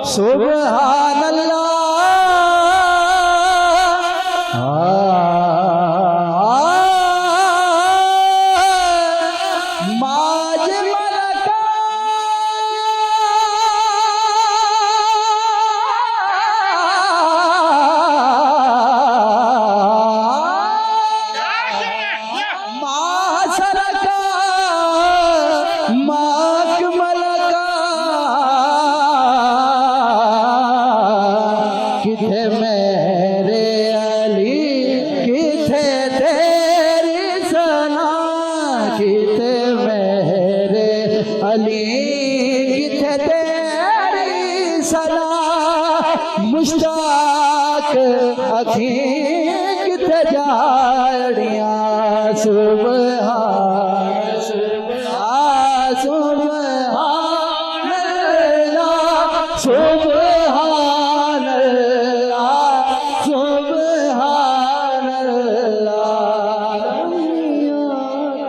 सुभान अल्लाह माज मलका मासरका माक मलका किथे मेरे अली किथे तेरी सना किथे मेरे अली किथे तेरी सना मुश्ताक अखी किथे जाड़ियां सुभान सुभान अल्लाह सुभान अल्लाह सुभान अल्लाह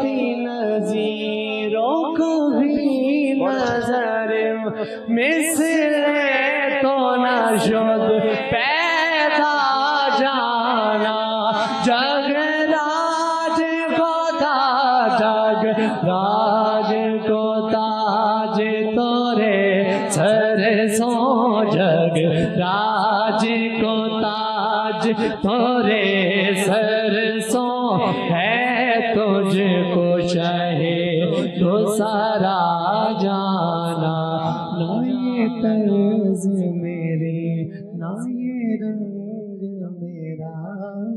की नज़ीरों को भी नजर मिसले तो न शुद पैदा जाना जगराज को जग राज को ताज तोरे सरसों जग राज को ताज तोरे सरसों है तुझको शहे तो सारा जाना ना ये तर्ज मेरी ना ये रंग मेरा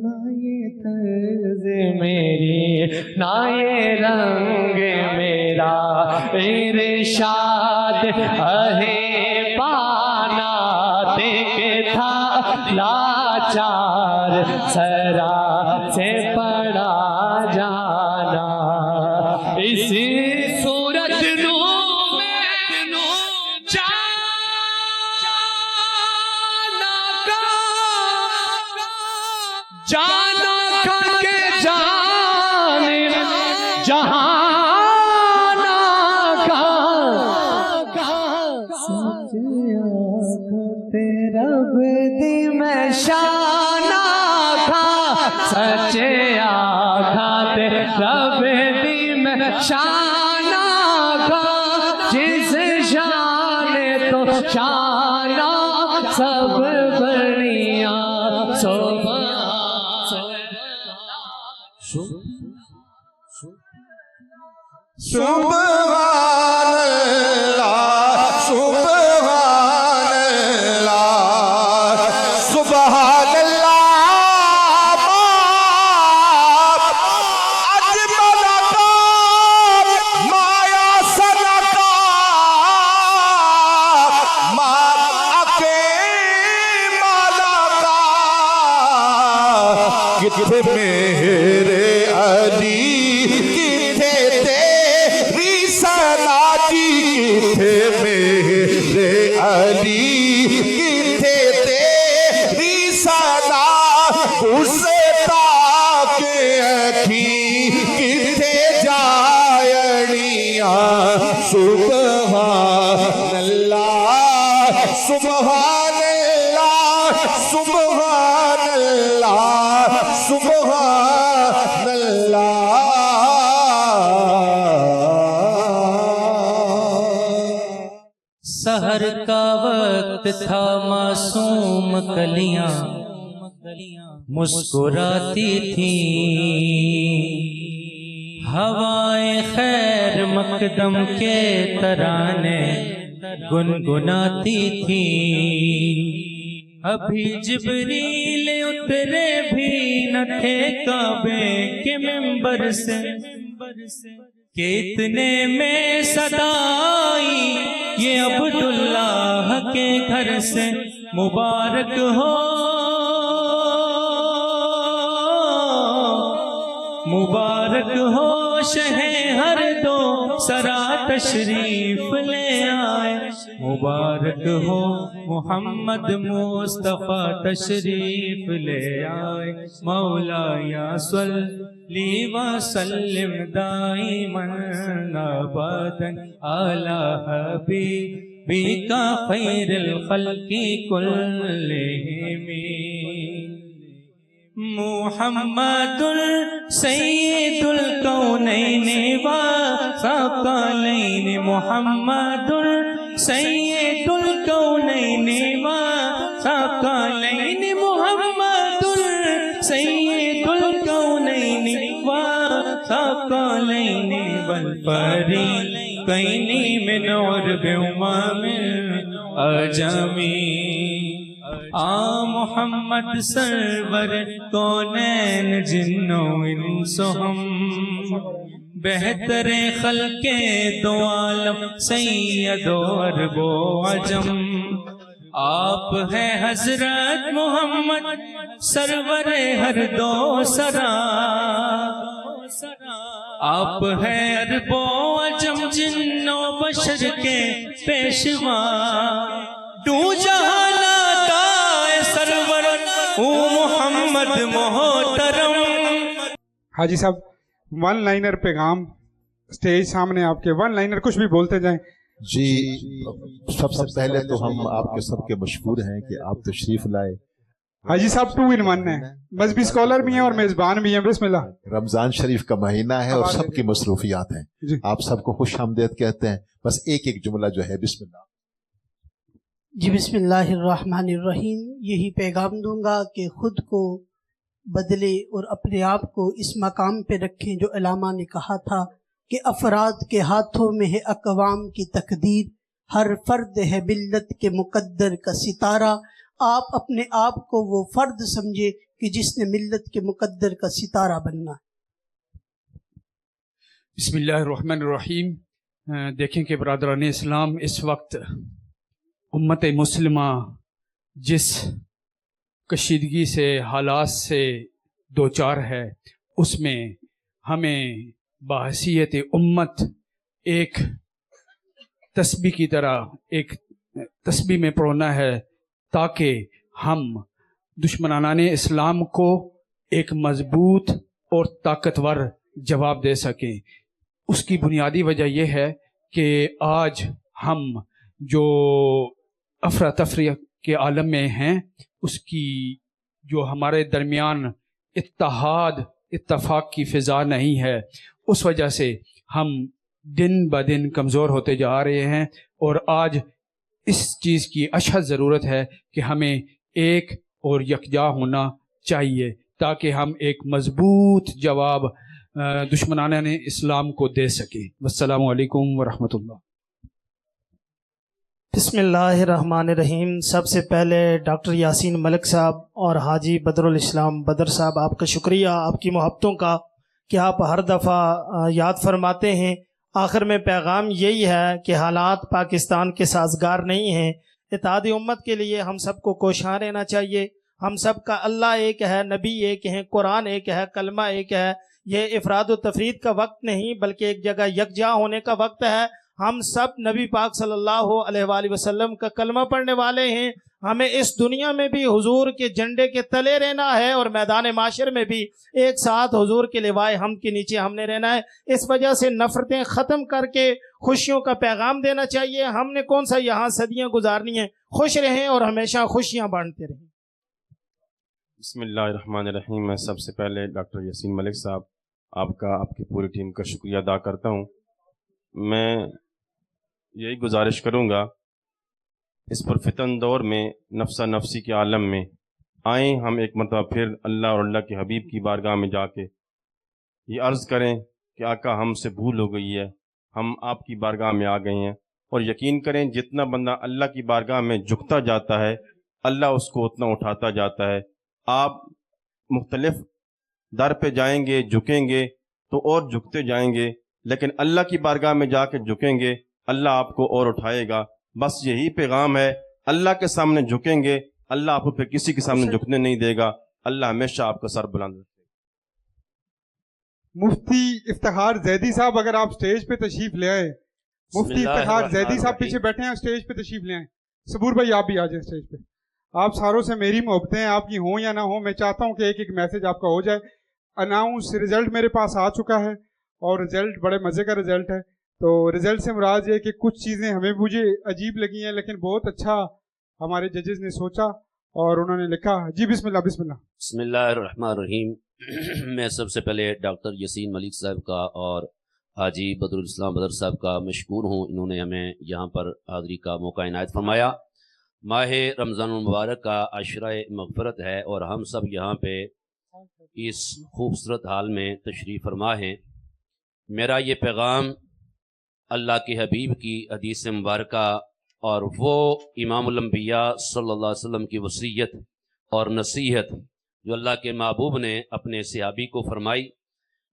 ना ये तर्ज मेरी ना ये रंग मेरा इरशाद अहे पाना देख था लाचार सरा से पड़ा जाना इसी सूरत नो जाना करके जाने जहाना का रब दी मैं शाना खा सच्चे आखा ते रब दी मैं शाना खा जिस शान तो शाना सब बनिया सब सुभान अल्लाह सुभान अल्लाह सुभान अल्लाह अजमल का माया सनका माके माला का किथे मेरे अली किथे मेरे अली किथे तेरी सना गुस्ताख अखी किथे जायणिया सुभान अल्लाह सुभान अल्लाह सुभान अल्लाह सुभान अल्लाह सहर का वक्त था मासूम कलियां मुस्कुराती थी हवाएं खैर मकदम के तराने गुनगुनाती थी अभी जिब्रील उतरे भी न थे काबे के मिंबर से कि इतने में सदाई ये अब्दुल्लाह के घर से मुबारक हो शहे हर दो सरा तशरीफ ले आए मुबारक हो मोहम्मद मुस्तफा तशरीफ ले आए मौला या सल्ली व सल्लिम दाइमन अबदन अला हबीब बीका खैरुल खल्क़ि कुल्लिहिम मुहम्मदुल सय्यिदुल कौनैन व सकलैन मुहम्मदुल सय्यिदुल कौनैन व सकलैन मुहम्मदुल सय्यिदुल कौनैन व सकलैन वल फरीक़ैन मिन उर्ब उम्मिन अजमी मोहम्मद सरवर कौनैन जिन्नो इंसो हम बेहतर खल्के दो आलम सैयदो अरबो अजम आप है हजरत मोहम्मद सरवर हर दो सरा आप है अरबो अजम जिन्नो बशर के पेशवा तू जहाना सरवर ओ मोहम्मद मोहतरम। हाजी साहब, वन लाइनर पैगाम, स्टेज सामने आपके, वन लाइनर कुछ भी बोलते जाएं। जी, सबसे पहले तो हम आपके सबके मशहूर हैं कि आप तशरीफ लाए। हाजी साहब 2 in 1 है, मजहबी स्कॉलर भी हैं और मेजबान भी हैं। बिस्मिल्लाह। रमजान शरीफ का महीना है और सबकी मसरूफियात हैं। आप सबको खुश आमदीद कहते हैं। बस एक एक जुमला जो है बिस्मिल्लाह। जी बिस्मिल्लाहिर्रहमानिर्रहीम। यही पैगाम दूंगा कि खुद को बदले और अपने आप को इस मकाम पे रखें जो अलामा ने कहा था कि अफराद के हाथों में है अकवाम की तकदीर, हर फर्द है मिल्लत के मुकद्दर का सितारा। आप अपने आप को वो फर्द समझे कि जिसने मिल्लत के मुकद्दर का सितारा बनना है। बिस्मिल्लाहिर्रहमानिर्रहीम। देखें कि बरादरान इस्लाम, इस वक्त उम्मत मुस्लिमा जिस कशीदगी से, हालात से दो चार है, उसमें हमें बाहसियत उम्मत एक तस्बीह की तरह एक तस्बीह में परोना है ताकि हम दुश्मनाने इस्लाम को एक मजबूत और ताकतवर जवाब दे सकें। उसकी बुनियादी वजह यह है कि आज हम जो अफरा तफरी के आलम में हैं, उसकी जो हमारे दरमियान इत्तेहाद इत्तफाक की फ़िज़ा नहीं है, उस वजह से हम दिन ब दिन कमज़ोर होते जा रहे हैं। और आज इस चीज़ की अशद ज़रूरत है कि हमें एक और यकजा होना चाहिए ताकि हम एक मज़बूत जवाब दुश्मनाने इस्लाम को दे सकें। वस्सलामु अलैकुम वरहमतुल्लाह। बिस्मिल्लाहिर्रहमानिर्रहीम। सबसे पहले डॉक्टर यासीन मलिक साहब और हाजी बदरुल इस्लाम बदर साहब, आपका शुक्रिया, आपकी मोहब्बतों का कि आप हर दफ़ा याद फरमाते हैं। आखिर में पैगाम यही है कि हालात पाकिस्तान के साजगार नहीं हैं। इत्तेहाद उम्मत के लिए हम सबको कोशां रहना चाहिए। हम सब का अल्लाह एक है, नबी एक है, कुरान एक है, कलमा एक है। ये इफराद व तफरीद का वक्त नहीं बल्कि एक जगह यकजा होने का वक्त है। हम सब नबी पाक सल्लल्लाहु अलैहि वसल्लम का कलमा पढ़ने वाले हैं। हमें इस दुनिया में भी हुजूर के झंडे के तले रहना है और मैदान माशर में भी एक साथ हुजूर के लिवाए हम के नीचे हमने रहना है। इस वजह से नफरतें ख़त्म करके खुशियों का पैगाम देना चाहिए। हमने कौन सा यहाँ सदियाँ गुजारनी है। खुश रहें और हमेशा खुशियाँ बांटते रहें। बिस्मिल्लाहिर्रहमानिर्रहीम। मैं सबसे पहले डॉक्टर यासीन मलिक साहब, आपका, आपकी पूरी टीम का शुक्रिया अदा करता हूँ। मैं यही गुजारिश करूँगा, इस पुरफितन दौर में नफ्सा नफसी के आलम में आए हम एक मरतबा फिर अल्लाह और अल्लाह के हबीब की बारगाह में जाके ये अर्ज़ करें कि आका हमसे भूल हो गई है, हम आपकी बारगाह में आ गए हैं। और यकीन करें जितना बंदा अल्लाह की बारगाह में झुकता जाता है, अल्लाह उसको उतना उठाता जाता है। आप मुख्तलिफ दर पे जाएंगे, झुकेंगे तो और झुकते जाएंगे, लेकिन अल्लाह की बारगाह में जाके झुकेंगे, अल्लाह आपको और उठाएगा। बस यही पैगाम है। अल्लाह के सामने झुकेंगे, अल्लाह आपको फिर किसी के सामने झुकने नहीं देगा। अल्लाह हमेशा आपका सर बुलंद रखेगा। मुफ्ती इफ्तिखार जैदी साहब, अगर आप स्टेज पे तशरीफ ले आए। मुफ्ती इफ्तिखार जैदी साहब पीछे बैठे हैं, स्टेज पे तशरीफ ले आए। सबूर भाई आप भी आ जाए स्टेज पे। आप सारों से मेरी मोहब्बतें, आपकी हों या ना हो, मैं चाहता हूँ कि एक एक मैसेज आपका हो जाए। अनाउंस रिजल्ट मेरे पास आ चुका है और रिजल्ट बड़े मज़े का रिजल्ट है। तो रिजल्ट से मुराद ये कि कुछ चीज़ें हमें मुझे अजीब लगी हैं, लेकिन बहुत अच्छा हमारे जजेस ने सोचा और उन्होंने लिखा। जी बिस्मिल्लाह बिस्मिल्लाह। बिस्मिल्लाहिर्रहमानिर्रहीम। मैं सबसे पहले डॉक्टर यसीन मलिक साहब का और हाजी बदरुल इस्लाम बदर साहब का मशकूर हूँ, इन्होंने हमें यहाँ पर हाज़री का मौका इनायत फरमाया। माह रमज़ान मुबारक का अशरा मग़फ़रत है और हम सब यहाँ पे इस खूबसूरत हाल में तशरीफ़ फरमा हैं। मेरा ये पैगाम अल्लाह के हबीब की हदीस मुबारक और वो इमामुल अंबिया सल्लल्लाहु अलैहि वसल्लम की वसीयत और नसीहत जो अल्लाह के महबूब ने अपने सहाबी को फरमाई,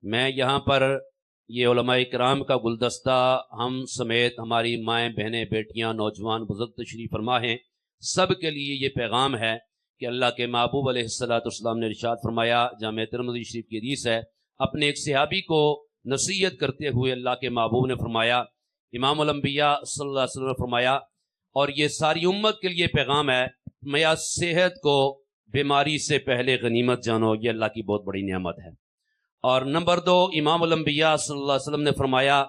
मैं यहाँ पर ये उलमाए किराम का गुलदस्ता हम समेत हमारी माएँ बहनें बेटियाँ नौजवान बुज़ुर्ग तशरीफ़ फरमा हैं, सब के लिए ये पैगाम है कि अल्लाह के महबूब अलैहिस्सलाम ने इरशाद फरमाया, जामे तिरमिज़ी शरीफ की हदीस है, अपने एक सहाबी को नसीहत करते हुए अल्लाह के महबूब ने फरमाया, इमामुल अंबिया सल्लल्लाहु अलैहि वसल्लम ने फरमाया, और ये सारी उम्मत के लिए पैगाम है, मैं सेहत को बीमारी से पहले गनीमत जानो, ये अल्लाह की बहुत बड़ी नेमत है। और नंबर 2, इमामुल अंबिया सल्लल्लाहु अलैहि वसल्लम ने फरमाया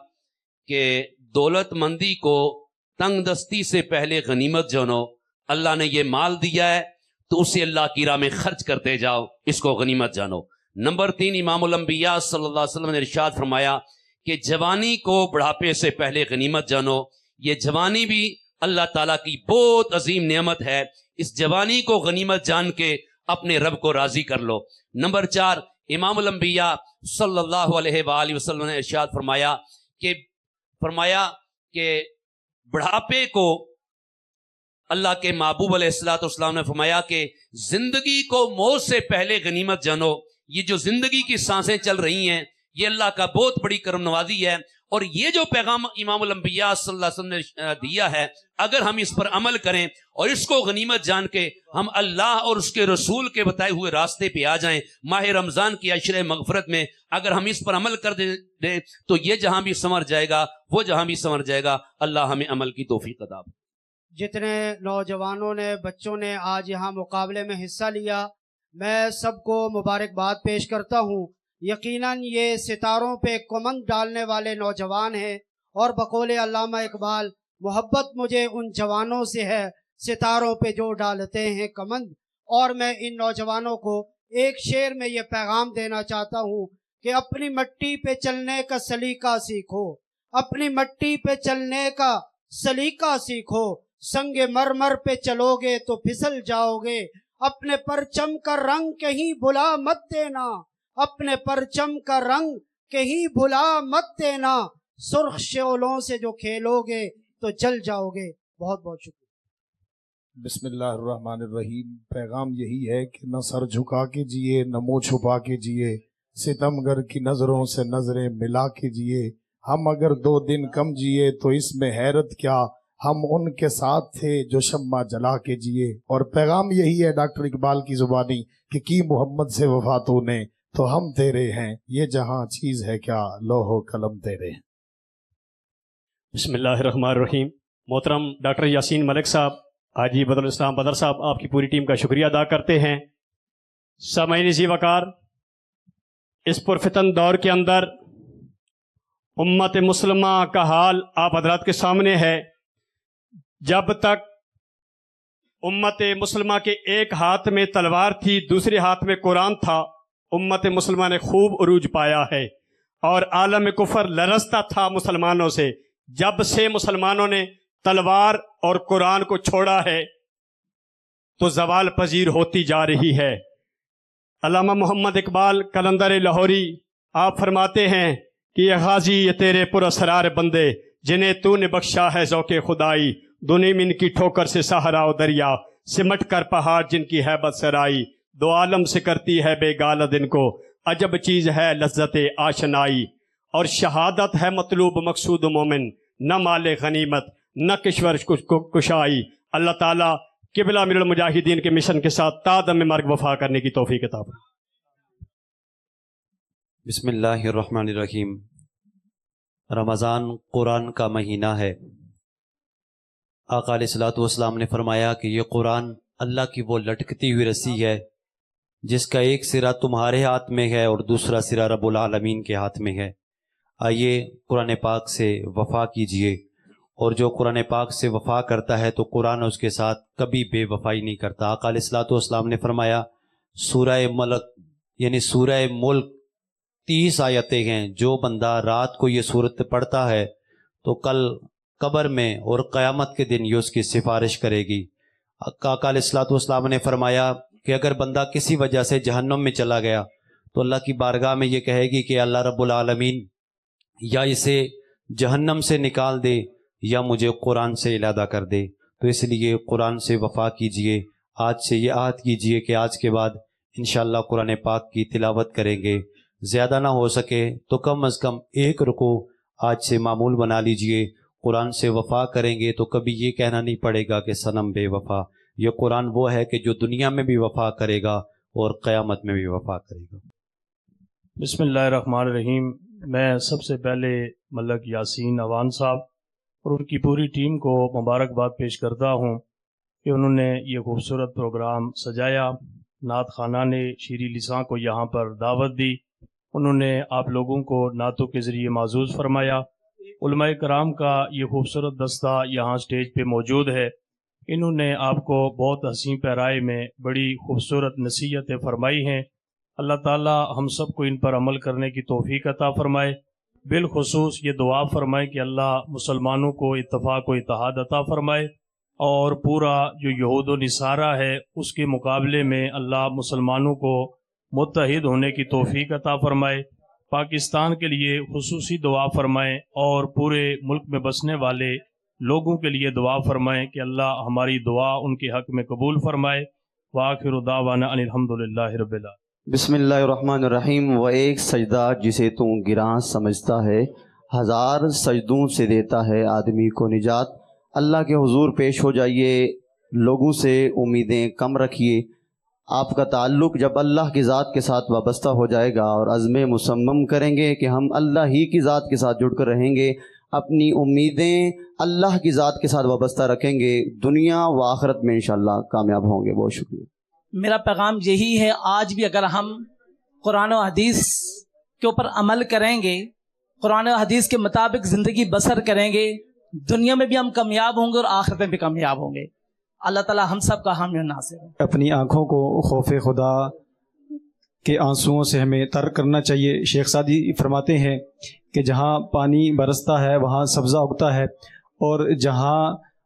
कि दौलतमंदी को तंगदस्ती से पहले गनीमत जानो, अल्लाह ने ये माल दिया है तो उसे अल्लाह की राह में खर्च करते जाओ, इसको गनीमत जानो। नंबर 3, इमामुल अंबिया सल्लल्लाहु अलैहि वसल्लम ने इरशाद फरमाया कि जवानी को बुढ़ापे से पहले गनीमत जानो, ये जवानी भी अल्लाह ताला की बहुत अजीम नेमत है, इस जवानी को गनीमत जान के अपने रब को राजी कर लो। नंबर 4, इमामुल अंबिया सल्लल्लाहु अलैहि वसल्लम ने इरशाद फरमाया कि बुढ़ापे को अल्लाह के महबूब अलैहिस्सलाम ने फरमाया कि जिंदगी को मौत से पहले गनीमत जानो, ये जो जिंदगी की सांसें चल रही हैं ये अल्लाह का बहुत बड़ी करम नवाजी है। और ये जो पैगाम इमामुल अंबिया सल्लल्लाहु अलैहि वसल्लम ने दिया है, अगर हम इस पर अमल करें और इसको गनीमत जान के हम अल्लाह और उसके रसूल के बताए हुए रास्ते पे आ जाएं, माह रमज़ान की अशरे मग़फ़रत में अगर हम इस पर अमल कर दें तो ये जहां भी संवर जाएगा, वो जहां भी संवर जाएगा। अल्लाह हमें अमल की तौफीक अता फरमाए। जितने नौजवानों ने, बच्चों ने आज यहाँ मुकाबले में हिस्सा लिया, मैं सबको मुबारकबाद पेश करता हूँ। यकीनन ये सितारों पे कमंद डालने वाले नौजवान हैं और बकौले अल्लामा इकबाल, मोहब्बत मुझे उन जवानों से है सितारों पे जो डालते हैं कमंद। और मैं इन नौजवानों को एक शेर में ये पैगाम देना चाहता हूँ कि अपनी मिट्टी पे चलने का सलीका सीखो, अपनी मिट्टी पे चलने का सलीका सीखो, संगे मरमर पे चलोगे तो फिसल जाओगे, अपने परचम का रंग कहीं भुला मत देना, अपने परचम का रंग कहीं भुला मत देना, सुर्ख शोलों से जो खेलोगे तो जल जाओगे। बहुत बहुत शुक्रिया। बिस्मिल्लाहिर्रहमानिर्रहीम। पैगाम यही है कि न सर झुका के जिए, न मुँह छुपा के जिए, सितमगर की नजरों से नजरें मिला के जिए। हम अगर 2 दिन कम जिए तो इसमें हैरत क्या, हम उनके साथ थे जो शम्मा जला के जिए। और पैगाम यही है डॉक्टर इकबाल की जुबानी कि की मोहम्मद से वफा तूने तो हम तेरे हैं, ये जहां चीज है क्या लोहो कलम तेरे हैं। बिस्मिल्लाहिर्रहमानिर्रहीम। मोहतरम डॉक्टर यासीन मलिक साहब, हाजी बदरुल इस्लाम बदर साहब, आपकी पूरी टीम का शुक्रिया अदा करते हैं। सामईन ज़ी वकार, इस पुरफितन दौर के अंदर उम्मत मुस्लिमा का हाल आप हजरात के सामने है। जब तक उम्मत मुस्लिमा के एक हाथ में तलवार थी, दूसरे हाथ में कुरान था, उम्मत मुस्लिमा ने खूब उरूज पाया है और आलम कुफर लरसता था मुसलमानों से। जब से मुसलमानों ने तलवार और कुरान को छोड़ा है तो जवाल पजीर होती जा रही है। अल्लामा मोहम्मद इकबाल कलंदर लाहौरी आप फरमाते हैं कि ये गाजी ये तेरे पुरअसरार बंदे जिन्हें तूने बख्शा है ज़ौक़े खुदाई, दुनिया में इनकी ठोकर से सहारा व दरिया, सिमट कर पहाड़ जिनकी हैबत सराई, दो आलम से करती है बेगाल दिन को, अजब चीज़ है लज्जत आशनाई। और शहादत है मतलूब मकसूद मोमिन, न माले गनीमत न किश्वर कुशाई। अल्लाह ताला किबला मिनल मुजाहिदीन के मिशन के साथ तादम में मर्ग वफा करने की तौफीक अता फरमाए। बिस्मिल्लाहिर्रहमानिर्रहीम। रमज़ान कुरान का महीना है। आका अलैहिस्सलातु वस्सलाम ने फरमाया कि ये कुरान अल्लाह की वो लटकती हुई रस्सी है जिसका एक सिरा तुम्हारे हाथ में है और दूसरा सिरा रब्बुल आलमीन के हाथ में है। आइए कुरान पाक से वफ़ा कीजिए, और जो कुरान पाक से वफ़ा करता है तो कुरान उसके साथ कभी बेवफ़ाई नहीं करता। आका अलैहिस्सलातु वस्सलाम ने फरमाया, सूरह मलक यानी सूरह मुल्क 30 आयतें हैं, जो बंदा रात को ये सूरत पढ़ता है तो कल कब्र में और क़यामत के दिन ये उसकी सिफारिश करेगी। आका अलैहिस्सलातु वस्सलाम ने फरमाया कि अगर बंदा किसी वजह से जहन्नम में चला गया तो अल्लाह की बारगाह में ये कहेगी कि अल्लाह रब्बुल आलमीन या इसे जहन्नम से निकाल दे या मुझे कुरान से इलादा कर दे। तो इसलिए कुरान से वफ़ा कीजिए। आज से ये आहद कीजिए कि आज के बाद इंशाअल्लाह कुरान पाक की तिलावत करेंगे। ज़्यादा ना हो सके तो कम अज़ कम एक रुकू आज से मामूल बना लीजिए। कुरान से वफ़ा करेंगे तो कभी ये कहना नहीं पड़ेगा कि सनम बेवफ़ा। ये कुरान वो है कि जो दुनिया में भी वफ़ा करेगा और क़यामत में भी वफ़ा करेगा। बिस्मिल्लाहिर्रहमानिर्रहीम। मैं सबसे पहले मलक यासीन अवान साहब और उनकी पूरी टीम को मुबारकबाद पेश करता हूँ कि उन्होंने ये खूबसूरत प्रोग्राम सजाया। नात खाना ने शीरी लिसां को यहाँ पर दावत दी, उन्होंने आप लोगों को नातों के ज़रिए माजूज़ फरमाया। उलमाए कराम का ये खूबसूरत दस्ता यहाँ स्टेज पे मौजूद है। इन्होंने आपको बहुत हसीं पैराए में बड़ी खूबसूरत नसीहतें फरमाई हैं। अल्लाह ताला हम सब को इन पर अमल करने की तौफीक अता फ़रमाए। बिलखुसूस ये दुआ फरमाए कि अल्लाह मुसलमानों को इत्तफ़ाक़ व इत्तेहाद अता फ़रमाए, और पूरा जो यहूद व निसारा है उसके मुकाबले में अल्लाह मुसलमानों को मुत्तहिद होने की तौफीक अता फ़रमाए। पाकिस्तान के लिए खुसूसी दुआ फरमाएँ और पूरे मुल्क में बसने वाले लोगों के लिए दुआ फरमाएँ कि अल्लाह हमारी दुआ उनके हक़ में कबूल फरमाए। व आखिरु दावाना अनिल हम्दुलिल्लाहि रब्बिल आलमीन। बिस्मिल्लाहिर्रहमानिर्रहीम। वो एक सजदा जिसे तू गिरां समझता है, हज़ार सजदों से देता है आदमी को निजात। अल्लाह के हुजूर पेश हो जाइए, लोगों से उम्मीदें कम रखिए। आपका ताल्लुक़ जब अल्लाह की ज़ात के साथ वाबस्ता हो जाएगा और अज़्म मुसम्मम करेंगे कि हम अल्लाह ही की ज़ात के साथ जुड़ कर रहेंगे, अपनी उम्मीदें अल्लाह की ज़ात के साथ वाबस्ता रखेंगे, दुनिया व आखिरत में इंशाअल्लाह कामयाब होंगे। बहुत शुक्रिया। मेरा पैगाम यही है, आज भी अगर हम कुरान और हदीस के ऊपर अमल करेंगे, कुरान और हदीस के मुताबिक ज़िंदगी बसर करेंगे, दुनिया में भी हम कामयाब होंगे और आखिरत में भी कामयाब होंगे। अल्लाह ताला हम सब का हामी और नासिर है। अपनी आँखों को खौफ खुदा के आंसुओं से हमें तर्क करना चाहिए। शेख सादी फरमाते हैं कि जहाँ पानी बरसता है वहाँ सब्ज़ा उगता है, और जहाँ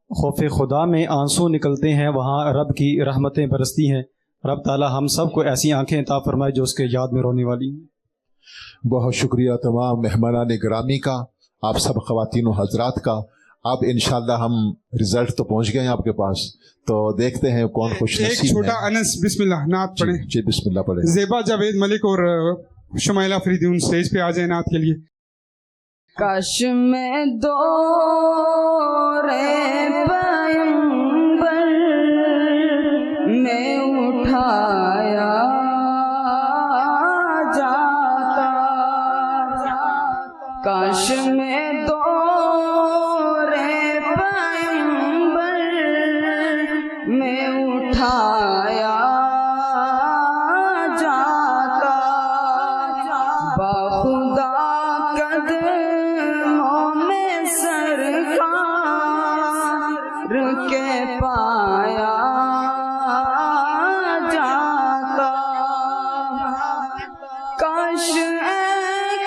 खौफ खुदा में आंसू निकलते हैं वहाँ रब की रहमतें बरसती हैं। रब ताला हम सब को ऐसी आंखें अता फरमाए जो उसके याद में रोने वाली हैं। बहुत शुक्रिया तमाम मेहमानान गिरामी का, आप सब ख़वातीन व हज़रात का। अब इंशाअल्लाह हम रिजल्ट तो पहुंच गए हैं आपके पास, तो देखते हैं कौन खुश एक छोटा अनस बिस्मिल्लाह नात पढ़े। जी बिस्मिल्लाह पढ़े। ज़ेबा जावेद मलिक और शुमाइला फरीदी उन स्टेज पे आ जाए नात के लिए। काश में दौरे पैगंबर में उठाया जाता, काश में दौरे पैगंबर में उठाया जाता, बाखुदा के पाया जाता। काश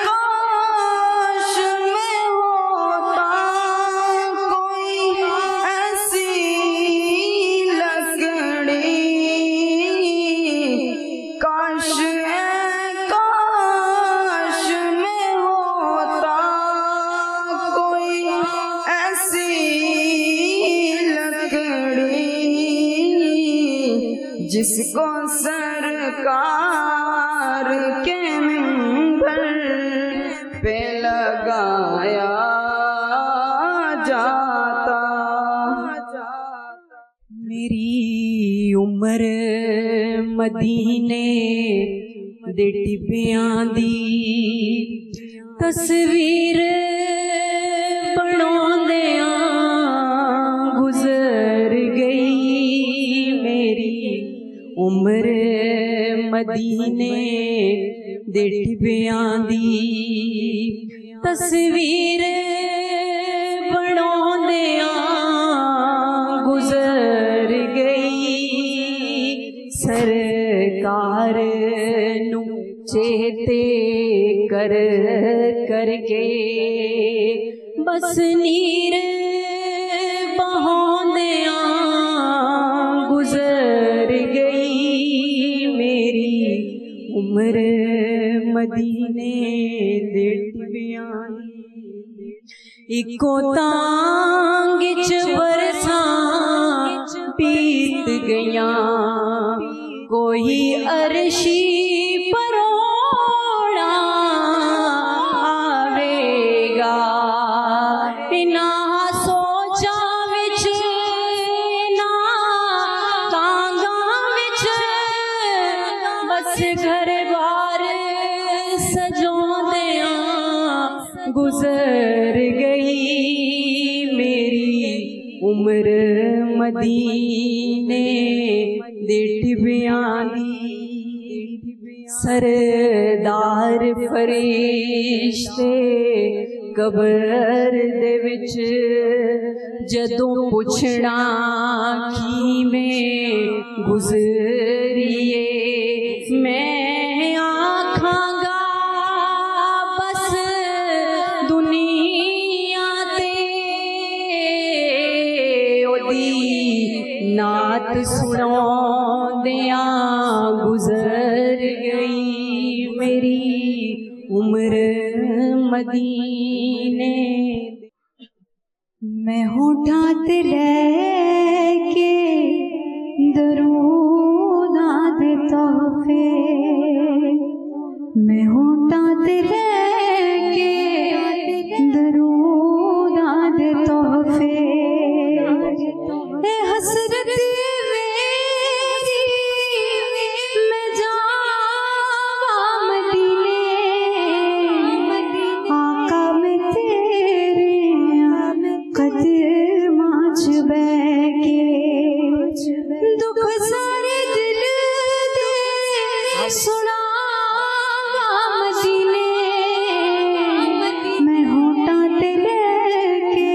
काश में होता कोई ऐसी लकड़ी, काश काश में होता कोई ऐसी जिसको सरकार के मिंबर पे लगाया जाता। मेरी उम्र मदीने दे टिबियां दी तस्वीर बनाउंदियां गुजर गई। मेरी उम्र मदीने दे टिबियां दी तस्वीर बनाउंदियां गुजर गई सरकार नू चेते कर करके बस नीर बहाउंदियां गुजर गई मेरी उम्र मदीने दे टिबियां इको तांग च बरसां बीत गईयां कोई अरशी परोड़ा आवेगा इना सोचा विच इना तांगा विच बस घर बार सजोंदियां गुजर गई मेरी उम्र मदीने दे टिबियां दी सरदार फरिश्ते कबर दे विच जदों पुछना की में गुजरिए मैं आखांगा बस दुनिया ते ओदी नात सुनाउंदियां गुजर गई मेरी उम्र मदीने मैं होठा ते लेके दरूदां दे तोहफे मैं होठा ते लेके दरूदां दे तोहफे ए हसरत मेरी मैं जावा मदीने आका मैं तेरे कदमां च बैके दुख सारे दिल दे सुनावा मदीने मैं होठा ते लेके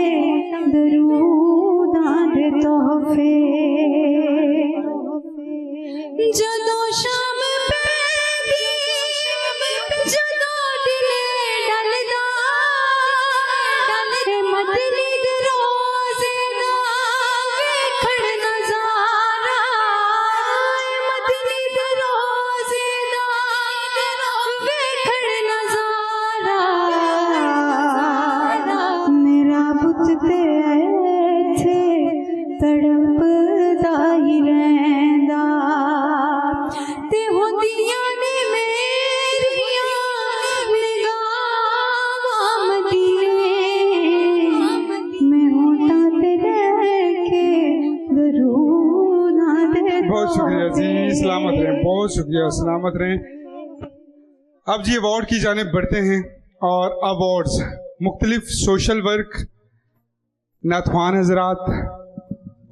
दरूदां दे तोहफे जदों शाम पैंदी जदों दिले डलदा मदनी दे रोज़े दा वेखण नज़ारा मदनी दे रोज़े दा वेखण नज़ारा मेरा बुत ते इत्थे तड़पदा ही रहिंदा ते होंदियां ने मेरियां निगाहां मदीने मैं होठा ते लेके दरूदां दे बहुत शुक्रिया जी, सलामत रहें, बहुत शुक्रिया, सलामत रहें। अब जी अवार्ड की जानिब बढ़ते हैं और अवार्ड्स मुख्तलिफ सोशल वर्क नाथवान हजरात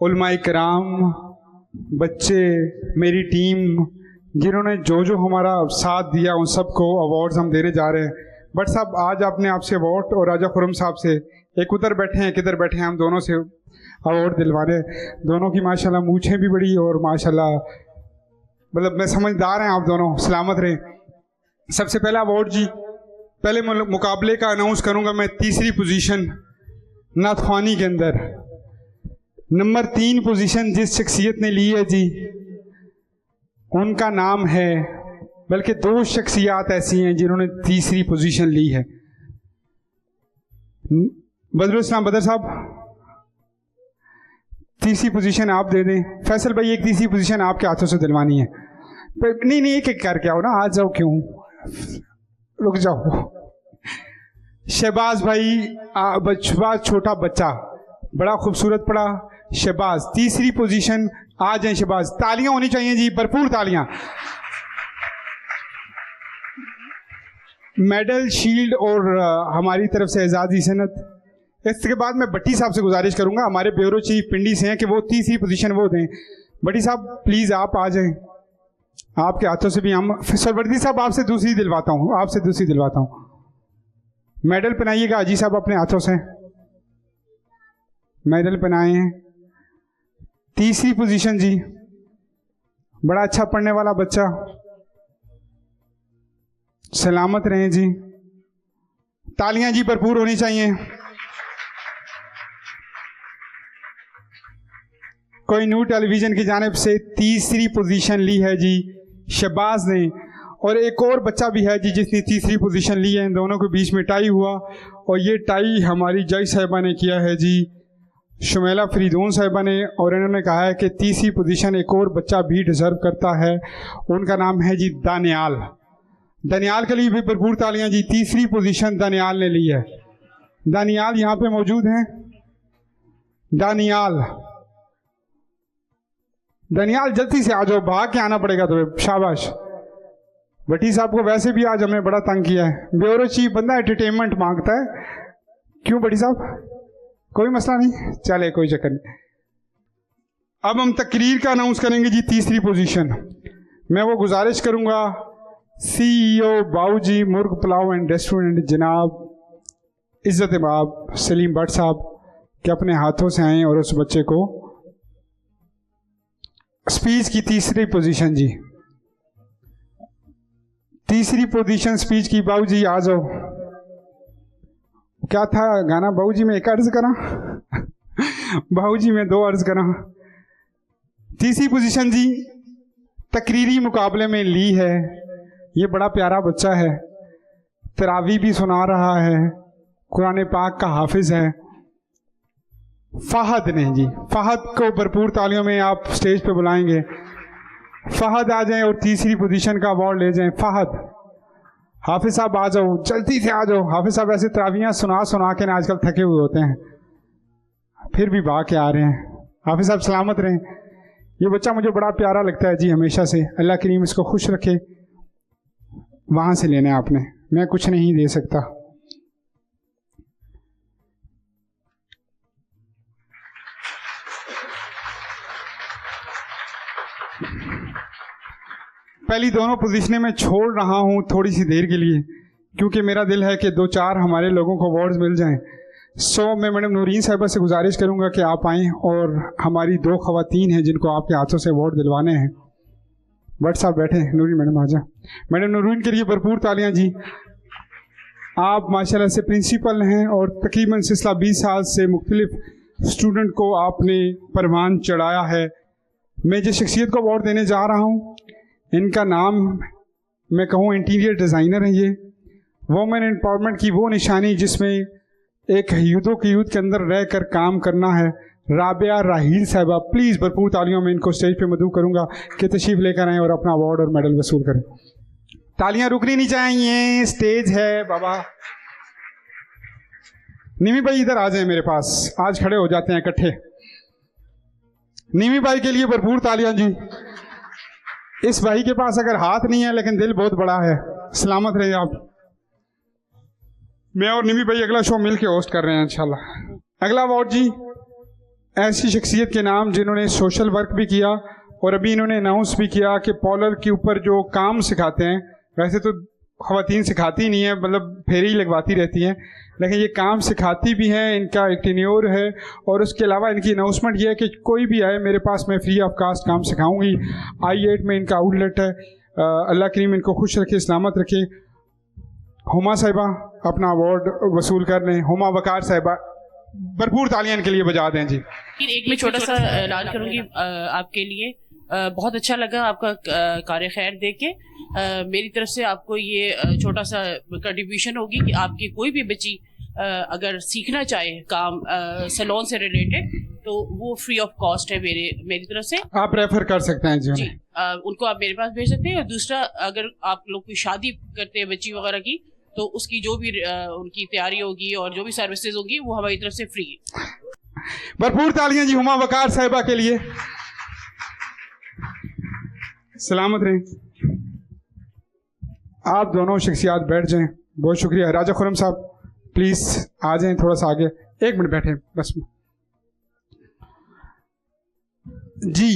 उलमाए कराम बच्चे मेरी टीम जिन्होंने जो जो हमारा साथ दिया उन सबको अवार्ड्स हम देने जा रहे हैं। बट साहब आज आपने आपसे अवार्ड और राजा खुरम साहब से एक उधर बैठे हैं एक इधर बैठे हैं, हम दोनों से अवार्ड दिलवाने, दोनों की माशाल्लाह मूछें भी बड़ी और माशाल्लाह मतलब मैं समझदार हैं आप दोनों, सलामत रहें। सबसे पहला अवार्ड जी, पहले मुकाबले का अनाउंस करूंगा मैं। तीसरी पोजीशन नाथवानी के अंदर नंबर 3 पोजीशन जिस शख्सियत ने ली है जी उनका नाम है, बल्कि 2 शख्सियात ऐसी हैं जिन्होंने तीसरी पोजीशन ली है। बदरुल इस्लाम बदर साहब तीसरी पोजीशन आप दे दें। फैसल भाई एक तीसरी पोजीशन आपके हाथों से दिलवानी है। नहीं नहीं एक एक करके आओ ना, आ जाओ, क्यों रुक जाओ। शहबाज भाई शहबाज छोटा बच्चा बड़ा खूबसूरत पड़ा, शहबाज तीसरी पोजीशन, आ जाए शहबाज, तालियां होनी चाहिए जी, भरपूर तालियां। मेडल शील्ड और हमारी तरफ से एजाज़ी सनत। इसके बाद मैं भट्टी साहब से गुजारिश करूंगा, हमारे ब्यूरो चीफ पिंडी से हैं, कि वो तीसरी पोजीशन वो दें। भट्टी साहब प्लीज़ आप आ जाएं, आपके हाथों से भी हम। सरवर्दी साहब आपसे दूसरी दिलवाता हूँ, आपसे दूसरी दिलवाता हूँ। मेडल पहनाइएगा हाजी साहब अपने हाथों से, मेडल पहनाए हैं। तीसरी पोजीशन जी, बड़ा अच्छा पढ़ने वाला बच्चा, सलामत रहें जी। तालियां जी भरपूर होनी चाहिए। कोई न्यू टेलीविजन की जानिब से तीसरी पोजीशन ली है जी शहबाज ने, और एक और बच्चा भी है जी जिसने तीसरी पोजीशन ली है। इन दोनों के बीच में टाई हुआ, और ये टाई हमारी जज साहिबा ने किया है जी, शुमेला फरीदून साहिबा ने, और इन्होंने कहा है कि तीसरी पोजीशन एक और बच्चा भी डिजर्व करता है, उनका नाम है जी दानियाल। दानियाल के लिए भी भरपूर तालियां जी। तीसरी पोजीशन दानियाल ने ली है। दानियाल यहाँ पे मौजूद हैं? दानियाल, दानियाल जल्दी से आ जाओ, भाग के आना पड़ेगा तुम्हें। शाबाश। भट्टी साहब को वैसे भी आज हमें बड़ा तंग किया है, ब्यूरो चीफ बंदा एंटरटेनमेंट मांगता है। क्यों भट्टी साहब? कोई मसला नहीं, चले कोई चक्कर नहीं। अब हम तकरीर का अनाउंस करेंगे जी। तीसरी पोजीशन मैं वो गुजारिश करूंगा CEO बाऊजी मुर्ग पुलाव एंड रेस्टोरेंट जनाब इज्जत बाब सलीम भट्ट साहब के अपने हाथों से आए और उस बच्चे को स्पीच की तीसरी पोजीशन जी, तीसरी पोजीशन स्पीच की। बाऊजी आ जाओ। क्या था गाना बाऊजी में? एक अर्ज करा बाऊजी में दो अर्ज करा। तीसरी पोजीशन जी तकरीरी मुकाबले में ली है। ये बड़ा प्यारा बच्चा है, तरावी भी सुना रहा है, कुरान पाक का हाफिज है। फहद ने जी, फहद को भरपूर तालियों में आप स्टेज पे बुलाएंगे। फहद आ जाएं और तीसरी पोजीशन का अवार्ड ले जाएं। फहद, हाफिज साहब आ जाओ, जल्दी से आ जाओ। हाफिज साहब ऐसे तरावियाँ सुना सुना के ना आजकल थके हुए होते हैं, फिर भी भाग के आ रहे हैं। हाफिज साहब सलामत रहें। ये बच्चा मुझे बड़ा प्यारा लगता है जी हमेशा से। अल्लाह करीम इसको खुश रखे। वहाँ से लेना है आपने, मैं कुछ नहीं दे सकता। पहली दोनों पोजीशनें मैं छोड़ रहा हूँ थोड़ी सी देर के लिए, क्योंकि मेरा दिल है कि दो चार हमारे लोगों को अवार्ड्स मिल जाएं। मैं मैडम नूरीन साहिबा से गुजारिश करूँगा कि आप आएँ, और हमारी दो ख़वातीन हैं जिनको आपके हाथों से अवार्ड दिलवाने हैं। भट्ट साहब बैठे, नूरीन मैडम आ जा। मैडम नूरीन के लिए भरपूर तालियाँ जी। आप माशाल्लाह से प्रिंसिपल हैं और तकरीबन सिलसिला 20 साल से मुख्तलिफ स्टूडेंट को आपने परवान चढ़ाया है। मैं जिस शख्सियत को अवार्ड देने जा रहा हूँ, इनका नाम मैं कहूँ इंटीरियर डिज़ाइनर है। ये वुमेन एम्पावरमेंट की वो निशानी जिसमें एक यूथों के यूथ के अंदर रह कर काम करना है। राबिया राहील साहिबा, प्लीज़ भरपूर तालियों में इनको स्टेज पे मदऊ करूँगा कि तशरीफ़ लेकर आएँ और अपना अवार्ड और मेडल वसूल करें। तालियां रुकनी नहीं चाहिए, स्टेज है बाबा। निमी भाई इधर आ जाए मेरे पास, आज खड़े हो जाते हैं इकट्ठे। निमी भाई के लिए भरपूर तालियां जी। इस भाई के पास अगर हाथ नहीं है लेकिन दिल बहुत बड़ा है। सलामत रहे आप। मैं और निमी भाई अगला शो मिल के होस्ट कर रहे हैं इंशाल्लाह। अगला अवार्ड जी ऐसी शख्सियत के नाम जिन्होंने सोशल वर्क भी किया और अभी इन्होंने अनाउंस भी किया कि पॉलर के ऊपर जो काम सिखाते हैं, वैसे तो ख़वातीन सिखाती नहीं है, मतलब फेरी ही लगवाती रहती हैं, लेकिन ये काम सिखाती भी हैं। इनका एक टेन्योर है और उसके अलावा इनकी अनाउंसमेंट ये है कि कोई भी आए मेरे पास, मैं फ्री ऑफ कास्ट काम सिखाऊंगी। I8 में इनका आउटलेट है। अल्लाह करीम इनको खुश रखे, सलामत रखे। हुमा साहिबा अपना अवार्ड वसूल कर लें। हुमा वकार साहिबा, भरपूर तालियां इनके लिए बजा दें जी। एक मैं छोटा सा ऐलान करूंगी आपके लिए। बहुत अच्छा लगा आपका कार्य खैर देख के। मेरी तरफ से आपको ये छोटा सा कंट्रीब्यूशन होगी कि आपकी कोई भी बच्ची अगर सीखना चाहे काम सैलून से रिलेटेड, तो वो फ्री ऑफ कॉस्ट है मेरी तरफ से। आप रेफर कर सकते हैं जी। उनको आप मेरे पास भेज सकते हैं। और दूसरा, अगर आप लोग कोई शादी करते हैं बच्ची वगैरह की, तो उसकी जो भी उनकी तैयारी होगी और जो भी सर्विसेज होगी वो हमारी तरफ से फ्री है। भरपूर तालियां जी हुमा वकार साहिबा के लिए। सलामत रहें। आप दोनों शख्सियात बैठ जाएं। बहुत शुक्रिया। राजा खुरम साहब प्लीज आ जाएं थोड़ा सा आगे, 1 मिनट बैठे बस। जी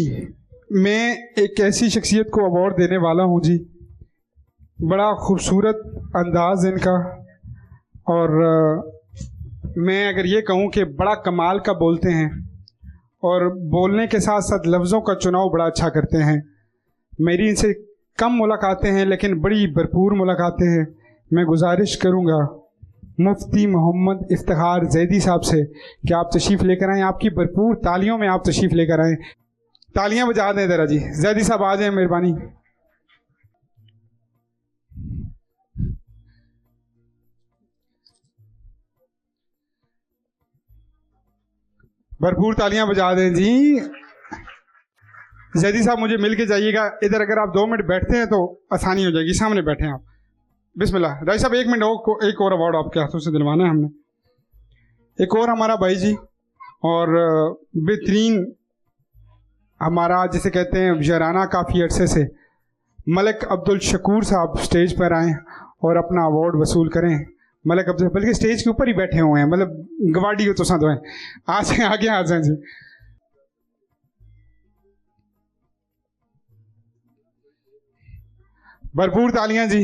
मैं एक ऐसी शख्सियत को अवार्ड देने वाला हूं जी। बड़ा खूबसूरत अंदाज इनका और मैं अगर ये कहूँ कि बड़ा कमाल का बोलते हैं और बोलने के साथ साथ लफ्ज़ों का चुनाव बड़ा अच्छा करते हैं। मेरी इनसे कम मुलाकातें हैं लेकिन बड़ी भरपूर मुलाकातें हैं। मैं गुजारिश करूँगा मुफ्ती मोहम्मद इफ्तिखार जैदी साहब से कि आप तशरीफ़ लेकर आएँ, आपकी भरपूर तालियों में आप तशरीफ़ लेकर आएँ। तालियां बजा दें ज़रा जी। जैदी साहब आ जाएं, मेहरबानी। भरपूर तालियां बजा दें जी। जैदी साहब मुझे मिल के जाइएगा इधर। अगर आप 2 मिनट बैठते हैं तो आसानी हो जाएगी। सामने बैठे हैं आप। बिस्मिल्लाह। राय साहब 1 मिनट एक और अवार्ड आपके हाथों से दिलवाना है हमने। एक और हमारा भाई जी और बेहतरीन हमारा जिसे कहते हैं वज़राना काफ़ी अरसे से मलिक अब्दुल शकूर साहब स्टेज पर आएँ और अपना अवार्ड वसूल करें। मलिक अब्दुल बल्कि स्टेज के ऊपर ही बैठे हुए हैं, मतलब गवाडी हो तो साथ हैं। आ जाए, आगे आ जाए जी। भरपूर तालियां जी।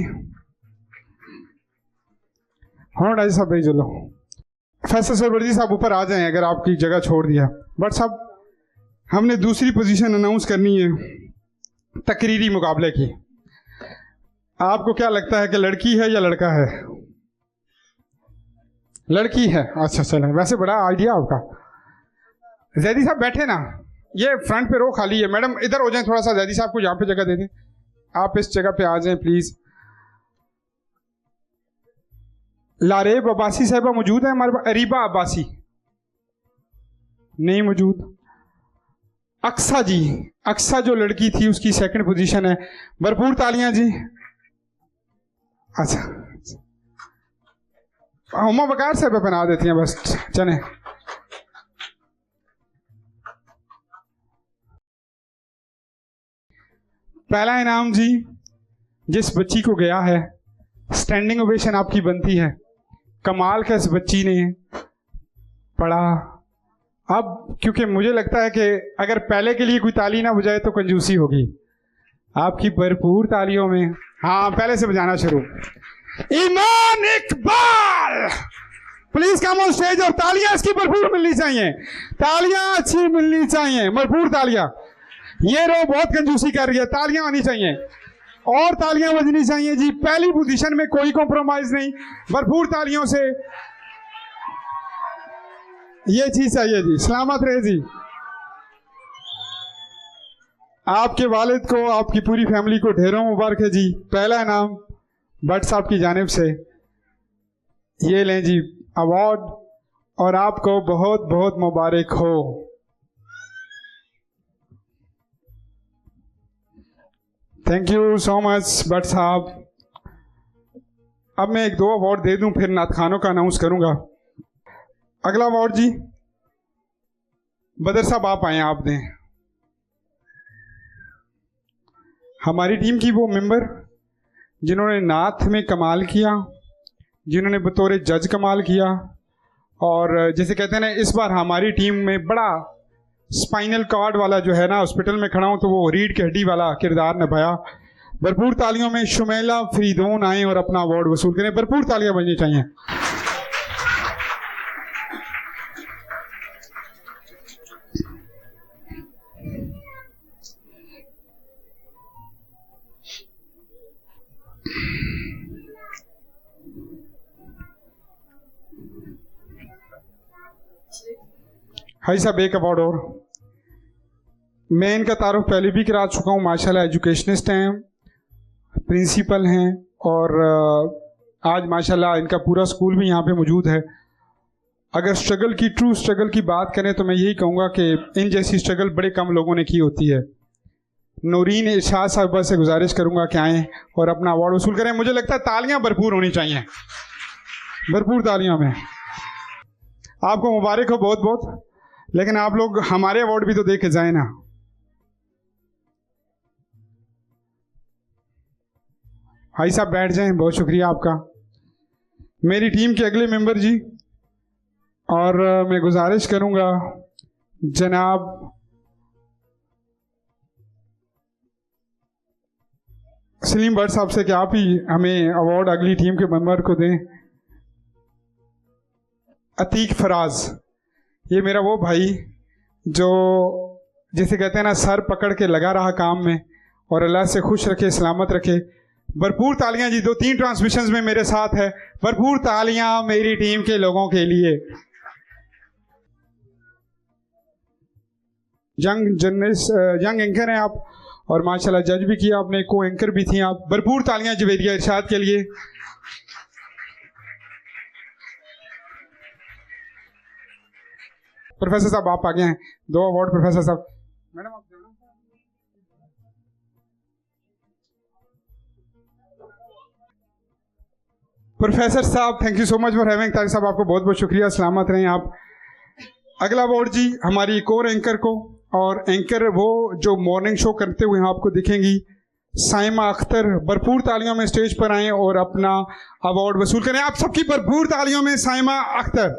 हाँ डाजी साहब भाई चलो। फैसल सरवर्दी साहब ऊपर आ जाएं अगर आपकी जगह छोड़ दिया। बट साहब हमने दूसरी पोजीशन अनाउंस करनी है तकरीरी मुकाबले की। आपको क्या लगता है कि लड़की है या लड़का है? लड़की है। अच्छा चले, वैसे बड़ा आइडिया आपका। जैदी साहब बैठे ना, ये फ्रंट पे रो खाली है। मैडम इधर हो जाएं थोड़ा सा, जैदी साहब को यहाँ पे जगह दे दें। आप इस जगह पे आ जाएं प्लीज। लारेब अब्बासी साहिबा मौजूद है हमारे पास? अरीबा अब्बासी नहीं मौजूद। अक्सा जी, अक्सा जो लड़की थी उसकी 2nd पोजीशन है। भरपूर तालियां जी। अच्छा हुमा बकार साहब बना देती हैं बस, चले। पहला इनाम जी जिस बच्ची को गया है, स्टैंडिंग ओवेशन आपकी बनती है। कमाल का इस बच्ची ने पढ़ा। अब क्योंकि मुझे लगता है कि अगर पहले के लिए कोई ताली ना बजाए तो कंजूसी होगी। आपकी भरपूर तालियों में, हाँ पहले से बजाना शुरू। Iman Iqbal please come on stage और तालियां इसकी भरपूर मिलनी चाहिए। तालियां अच्छी मिलनी चाहिए, भरपूर तालियां। ये रो बहुत कंजूसी कर रही है, तालियां आनी चाहिए और तालियां बजनी चाहिए जी। पहली पोजीशन में कोई कॉम्प्रोमाइज नहीं, भरपूर तालियों से ये चीज चाहिए जी। सलामत रहे जी। आपके वालिद को, आपकी पूरी फैमिली को ढेरों मुबारक है जी। पहला इनाम भट्ट साहब की जानिब से ये लें जी अवार्ड, और आपको बहुत बहुत मुबारक हो। Thank you so much Bhatt साहब। अब मैं 1-2 अवार्ड दे दूं फिर नात खानों का अनाउंस करूंगा। अगला अवार्ड जी बदर साहब आप आए, आप दें। हमारी टीम की वो मेंबर जिन्होंने नाथ में कमाल किया, जिन्होंने बतौर जज कमाल किया, और जैसे कहते हैं ना इस बार हमारी टीम में बड़ा स्पाइनल कार्ड वाला जो है ना हॉस्पिटल में खड़ा हूं तो वो रीढ़ की हड्डी वाला किरदार निभाया। भरपूर तालियों में शुमैला फरीदौन आए और अपना अवार्ड वसूल करें। भरपूर तालियां बजनी चाहिए। हाई साहब एक अवार्ड और। मैं इनका तारुफ पहले भी करा चुका हूँ। माशाल्लाह एजुकेशनिस्ट हैं, प्रिंसिपल हैं, और आज माशाल्लाह इनका पूरा स्कूल भी यहाँ पे मौजूद है। अगर स्ट्रगल की, ट्रू स्ट्रगल की बात करें तो मैं यही कहूँगा कि इन जैसी स्ट्रगल बड़े कम लोगों ने की होती है। नूरीन इरशाद साहबा से गुजारिश करूँगा कि आएँ और अपना अवार्ड वसूल करें। मुझे लगता है तालियाँ भरपूर होनी चाहिए, भरपूर तालियों में। आपको मुबारक हो बहुत बहुत, लेकिन आप लोग हमारे अवार्ड भी तो दे के जाए ना। भाई साहब बैठ जाएं, बहुत शुक्रिया आपका। मेरी टीम के अगले मेंबर जी, और मैं गुजारिश करूंगा जनाब सलीम भट्ट साहब से कि आप ही हमें अवार्ड अगली टीम के मेंबर को दें। अतीक फराज, ये मेरा वो भाई जो जिसे कहते हैं ना सर पकड़ के लगा रहा काम में, और अल्लाह से खुश रखे, सलामत रखे। भरपूर तालियां जी, 2-3 ट्रांसमिशंस में मेरे साथ है। भरपूर तालियां मेरी टीम के लोगों के लिए। यंग एंकर हैं आप, और माशाल्लाह जज भी किया आपने, को एंकर भी थी आप। भरपूर तालियां जवेरिया इरशाद के लिए। प्रोफेसर साहब आप आगे हैं, 2 अवार्ड प्रोफेसर साहब। मैडम आप प्रोफेसर साहब, thank you so much for having. Tariq साहब आपको बहुत बहुत शुक्रिया, सलामत रहें आप। अगला अवार्ड जी हमारी एक और एंकर को, और एंकर वो जो मॉर्निंग शो करते हुए आपको दिखेंगी, साइमा अख्तर। भरपूर तालियों में स्टेज पर आएं और अपना अवार्ड वसूल करें। आप सबकी भरपूर तालियों में साइमा अख्तर।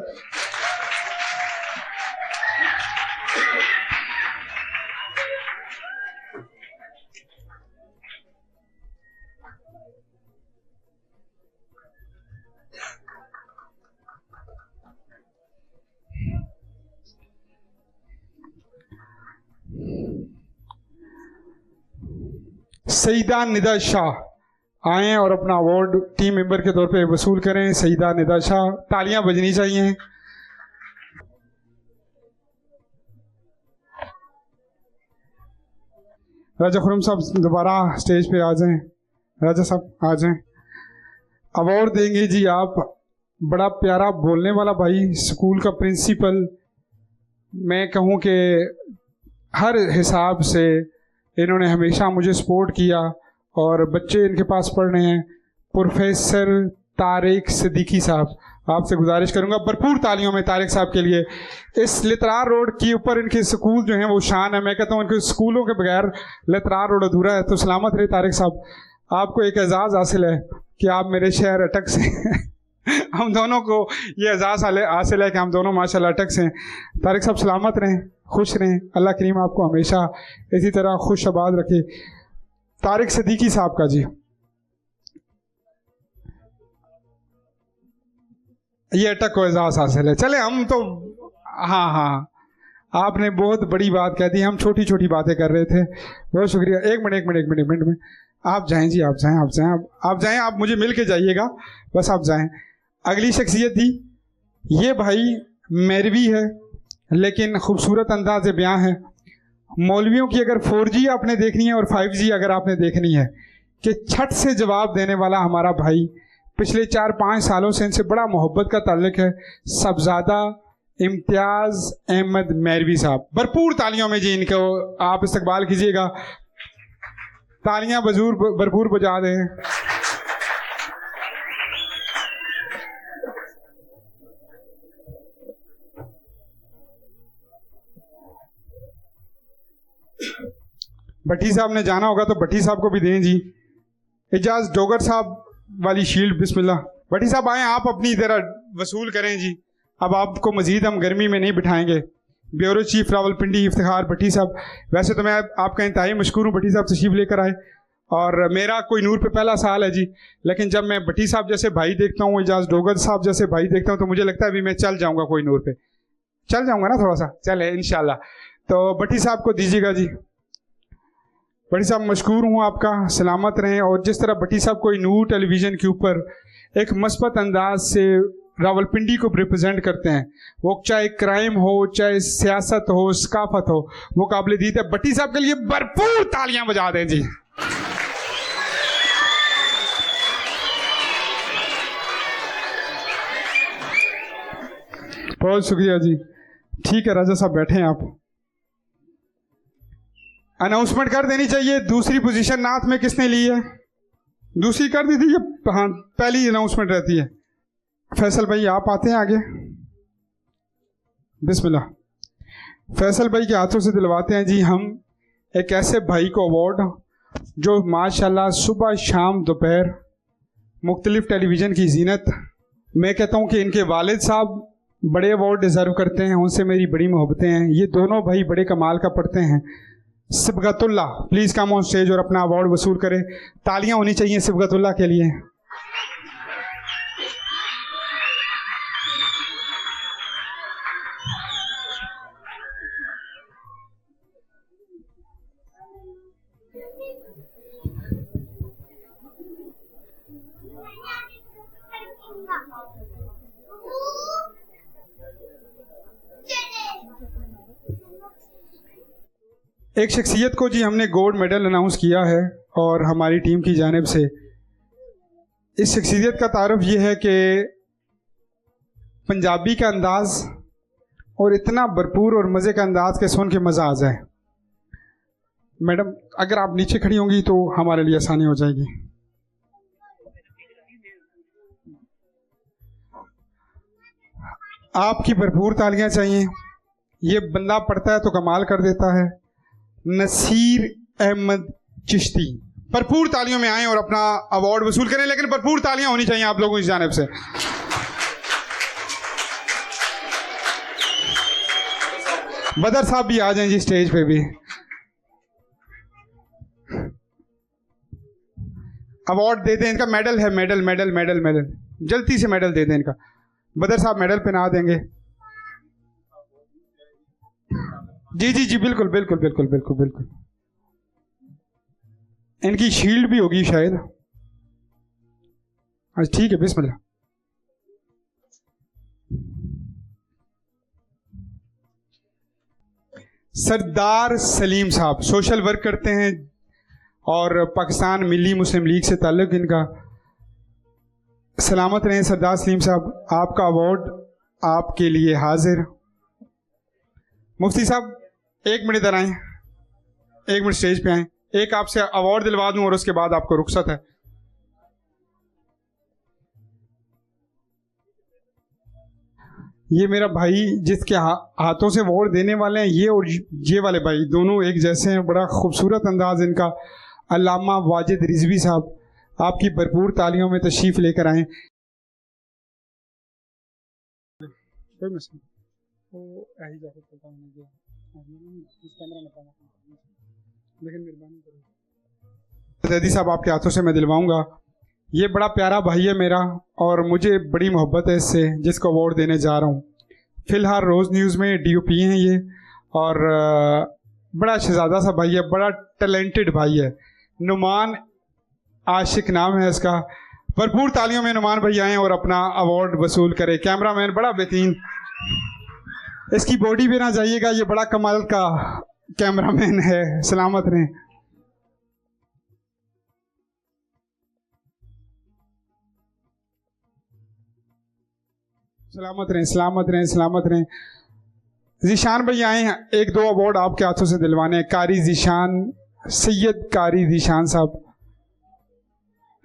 सईदा निदा शाह आए और अपना अवार्ड टीम मेंबर के तौर पे वसूल करें। सईदा निदा शाह, तालियां बजनी चाहिए। राजा खुरम साहब दोबारा स्टेज पे आ जाएं। राजा साहब आ जाएं, अवार्ड देंगे जी आप। बड़ा प्यारा बोलने वाला भाई, स्कूल का प्रिंसिपल, मैं कहूँ कि हर हिसाब से इन्होंने हमेशा मुझे सपोर्ट किया, और बच्चे इनके पास पढ़ रहे हैं। प्रोफेसर तारिक सिद्दीकी साहब, आपसे गुजारिश करूंगा भरपूर तालियों में तारिक साहब के लिए। इस लितरार रोड के ऊपर इनके स्कूल जो हैं वो शान है। मैं कहता हूँ इनके स्कूलों के बगैर लितरार रोड अधूरा है। तो सलामत रहे तारिक साहब, आपको एक एजाज़ हासिल है कि आप मेरे शहर अटक से हम दोनों को ये एजाज़ हासिल है कि हम दोनों माशाल्लाह अटक से हैं। तारिक साहब सलामत रहें, खुश रहें, अल्लाह करीम आपको हमेशा इसी तरह खुश आबाद रखे। तारिक सिद्दीकी साहब का जी, ये अटक को एजाज़ हासिल है। चले हम तो हाँ, आपने बहुत बड़ी बात कह दी, हम छोटी छोटी बातें कर रहे थे। बहुत शुक्रिया। एक मिनट में आप जाएं जी, आप जाएं, आप मुझे मिल के जाइएगा, बस आप जाएं। अगली शख्सियत थी, ये भाई मेरवी है लेकिन खूबसूरत अंदाज़ बयां है। मौलवियों की अगर 4G आपने देखनी है और 5G अगर आपने देखनी है, कि छठ से जवाब देने वाला हमारा भाई, पिछले 4-5 सालों से इनसे बड़ा मोहब्बत का ताल्लुक है। सबजादा इम्तियाज़ अहमद मेरवी साहब, भरपूर तालियों में जी इनको आप इस्तकबाल कीजिएगा। तालियां भरपूर बजा दें। भट्टी साहब ने जाना होगा तो भट्टी साहब को भी दें जी। एजाज डोगर साहब वाली शील्ड, बिस्मिल्लाह। भट्टी साहब आए, आप अपनी तरह वसूल करें जी। अब आपको मजीद हम गर्मी में नहीं बिठाएंगे। ब्यूरो चीफ रावलपिंडी इफ्तिखार भट्टी साहब, वैसे तो मैं आपका इंतहाई मशकूर हूँ, भट्टी साहब तशरीफ लेकर आए, और मेरा कोई नूर पे पहला साल है जी। लेकिन जब मैं भट्टी साहब जैसे भाई देखता हूँ, एजाज डोगर साहब जैसे भाई देखता हूँ, तो मुझे लगता है अभी मैं चल जाऊँगा, कोई नूर पे चल जाऊँगा ना, थोड़ा सा चले इंशाल्लाह। तो भट्टी साहब को दीजिएगा जी। भट्टी साहब मशकूर हूँ आपका, सलामत रहें। और जिस तरह भट्टी साहब कोई नूर टेलीविज़न के ऊपर एक मस्बत अंदाज से रावलपिंडी को रिप्रेजेंट करते हैं, वो चाहे क्राइम हो, चाहे सियासत हो, सकाफत हो, वो काबिल दीद है। भट्टी साहब के लिए भरपूर तालियां बजा दें जी। बहुत शुक्रिया जी। ठीक है राजा साहब बैठे हैं आप। अनाउंसमेंट कर देनी चाहिए। दूसरी पोजीशन नात में किसने ली है? दूसरी कर दी थी, ये हाँ पहली अनाउंसमेंट रहती है। फैसल भाई आप आते हैं आगे, बिस्मिल्लाह। फैसल भाई के हाथों से दिलवाते हैं जी हम एक ऐसे भाई को अवार्ड जो माशाल्लाह सुबह शाम दोपहर मुख्तलिफ टेलीविज़न की जीनत। मैं कहता हूँ कि इनके वालिद साहब बड़े अवार्ड डिज़र्व करते हैं, उनसे मेरी बड़ी मोहब्बतें हैं। ये दोनों भाई बड़े कमाल का पढ़ते हैं। Sibgatullah please come on stage और अपना अवार्ड वसूल करें। तालियां होनी चाहिए सिबगतुल्ला के लिए। एक शख्सियत को जी हमने गोल्ड मेडल अनाउंस किया है और हमारी टीम की जानिब से इस शख्सियत का तारुफ ये है कि पंजाबी का अंदाज़ और इतना भरपूर और मज़े का अंदाज के सुन के मज़ा आ जाए। मैडम अगर आप नीचे खड़ी होंगी तो हमारे लिए आसानी हो जाएगी। आपकी भरपूर तालियां चाहिए। ये बंदा पढ़ता है तो कमाल कर देता है। नसीर अहमद चिश्ती, भरपूर तालियों में आए और अपना अवार्ड वसूल करें, लेकिन भरपूर तालियां होनी चाहिए आप लोगों की जानिब से। बदर साहब भी आ जाएं जी स्टेज पे भी। अवार्ड दे दें, इनका मेडल है, मेडल मेडल मेडल मेडल, जल्दी से मेडल दे दें इनका। बदर साहब मेडल पहना देंगे। जी जी जी बिल्कुल बिल्कुल बिल्कुल बिल्कुल बिल्कुल। इनकी शील्ड भी होगी शायद। अच्छा ठीक है, बिस्मिल्लाह। सरदार सलीम साहब सोशल वर्क करते हैं और पाकिस्तान मिली मुस्लिम लीग से ताल्लुक इनका। सलामत रहें सरदार सलीम साहब, आपका अवार्ड आपके लिए हाजिर। मुफ्ती साहब 1 मिनट इधर आएँ, 1 मिनट स्टेज पे आएँ, एक आपसे अवार्ड दिलवा दूं और उसके बाद आपको रुखसत है। ये मेरा भाई जिसके हाथों से अवार्ड देने वाले हैं, ये और ये वाले भाई दोनों एक जैसे हैं, बड़ा खूबसूरत अंदाज इनका। अल्लामा वाजिद रिजवी साहब, आपकी भरपूर तालियों में तशरीफ लेकर आए। जैदी साहब आपके हाथों से मैं दिलवाऊंगा। ये बड़ा प्यारा भाई है मेरा और मुझे बड़ी मोहब्बत है इससे, जिसको अवार्ड देने जा रहा हूँ। फ़िलहाल रोज़ न्यूज़ में DOP हैं ये, और बड़ा शहजादा सा भाई है, बड़ा टैलेंटेड भाई है। नुमान आशिक नाम है इसका। भरपूर तालियों में नुमान भाई आएँ और अपना अवार्ड वसूल करें। कैमरामैन बड़ा बेहतरीन, इसकी बॉडी भी ना जाइएगा, ये बड़ा कमाल का कैमरामैन है। सलामत रहें। सलामत रहें, सलामत रहें, सलामत रहें। जीशान भाई आए हैं, 1-2 अवार्ड आपके हाथों से दिलवाने हैं। कारी जीशान, सैयद कारी जीशान साहब,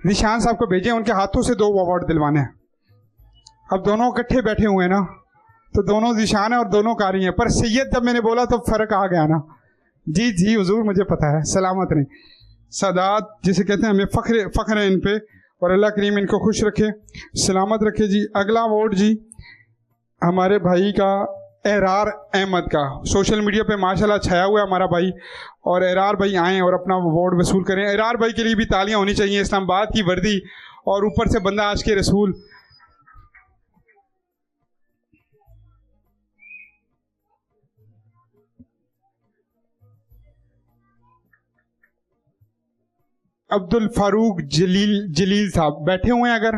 जीशान साहब को भेजें, उनके हाथों से 2 अवार्ड दिलवाने हैं। अब दोनों इकट्ठे बैठे हुए हैं ना, तो दोनों जीशान है और दोनों कारी हैं, पर सैयद जब मैंने बोला तो फ़र्क आ गया ना। जी जी हुजूर मुझे पता है। सलामत रहें। सादात जिसे कहते हैं, हमें फ़ख्र है इन पे, और अल्लाह करीम इनको खुश रखे, सलामत रखे जी। अगला अवार्ड जी हमारे भाई का, एरार अहमद का। सोशल मीडिया पे माशाल्लाह छाया हुआ है हमारा भाई, और एरार भाई आएँ और अपना अवार्ड वसूल करें। एरार भाई के लिए भी तालियां होनी चाहिए। इस्लामाबाद की वर्दी और ऊपर से बंदा आज के रसूल। अब्दुल फारूक जलील साहब बैठे हुए हैं, अगर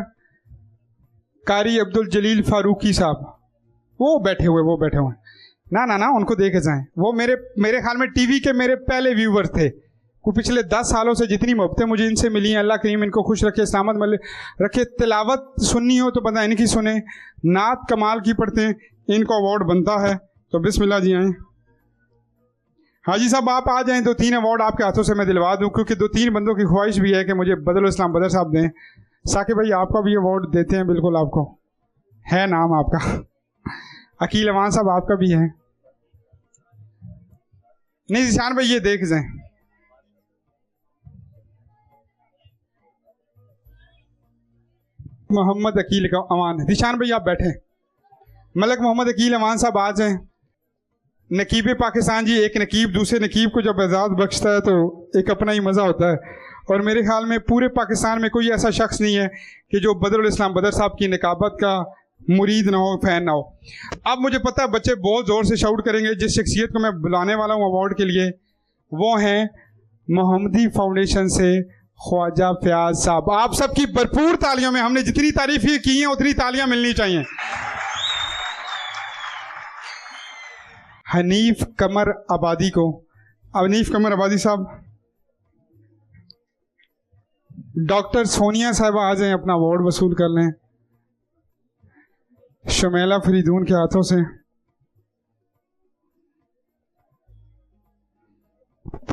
कारी अब्दुल जलील फारूकी साहब वो बैठे हुए ना उनको देखे जाएं। वो मेरे ख्याल में टीवी के मेरे पहले व्यूवर थे। वो पिछले 10 सालों से जितनी मोहब्बतें मुझे इनसे मिली हैं, अल्लाह करीम इनको खुश रखे, सलामत रखे। तिलावत सुननी हो तो बंदा इनकी सुने, नात कमाल की पढ़ते हैं, इनको अवार्ड बनता है। तो बिस्मिल्लाह जी आएँ। हाजी साहब आप आ जाएं, 2-3 अवार्ड आपके हाथों से मैं दिलवा दूं, क्योंकि 2-3 बंदों की ख्वाहिश भी है कि मुझे बदरुल इस्लाम बदर साहब दें। साकिब भाई आपका भी अवार्ड देते हैं, बिल्कुल आपको है नाम आपका। अकील अमान साहब आपका भी है। नहीं जीशान भाई ये देख जाएं। मोहम्मद अकील अमान, जीशान भाई आप बैठे। मलक मोहम्मद अकील अमान साहब आ जाएं। नकीब पाकिस्तान जी, एक नकीब दूसरे नकीब को जब एजाज़ बख्शता है तो एक अपना ही मज़ा होता है, और मेरे ख्याल में पूरे पाकिस्तान में कोई ऐसा शख्स नहीं है कि जो बदरुल इस्लाम बदर साहब की निकाबत का मुरीद ना हो, फ़ैन ना हो। अब मुझे पता है बच्चे बहुत ज़ोर से शाउट करेंगे। जिस शख्सियत को मैं बुलाने वाला हूँ अवार्ड के लिए, वो हैं मोहम्मदी फाउंडेशन से ख्वाजा फयाज साहब। आप सबकी भरपूर तालियों में, हमने जितनी तारीफ़ें की हैं उतनी तालियां मिलनी चाहिए। हनीफ कमर आबादी को अनीफ कमर आबादी साहब, डॉक्टर सोनिया साहिबा आ जाएं, अपना अवार्ड वसूल कर लें शमेला फरीदून के हाथों से।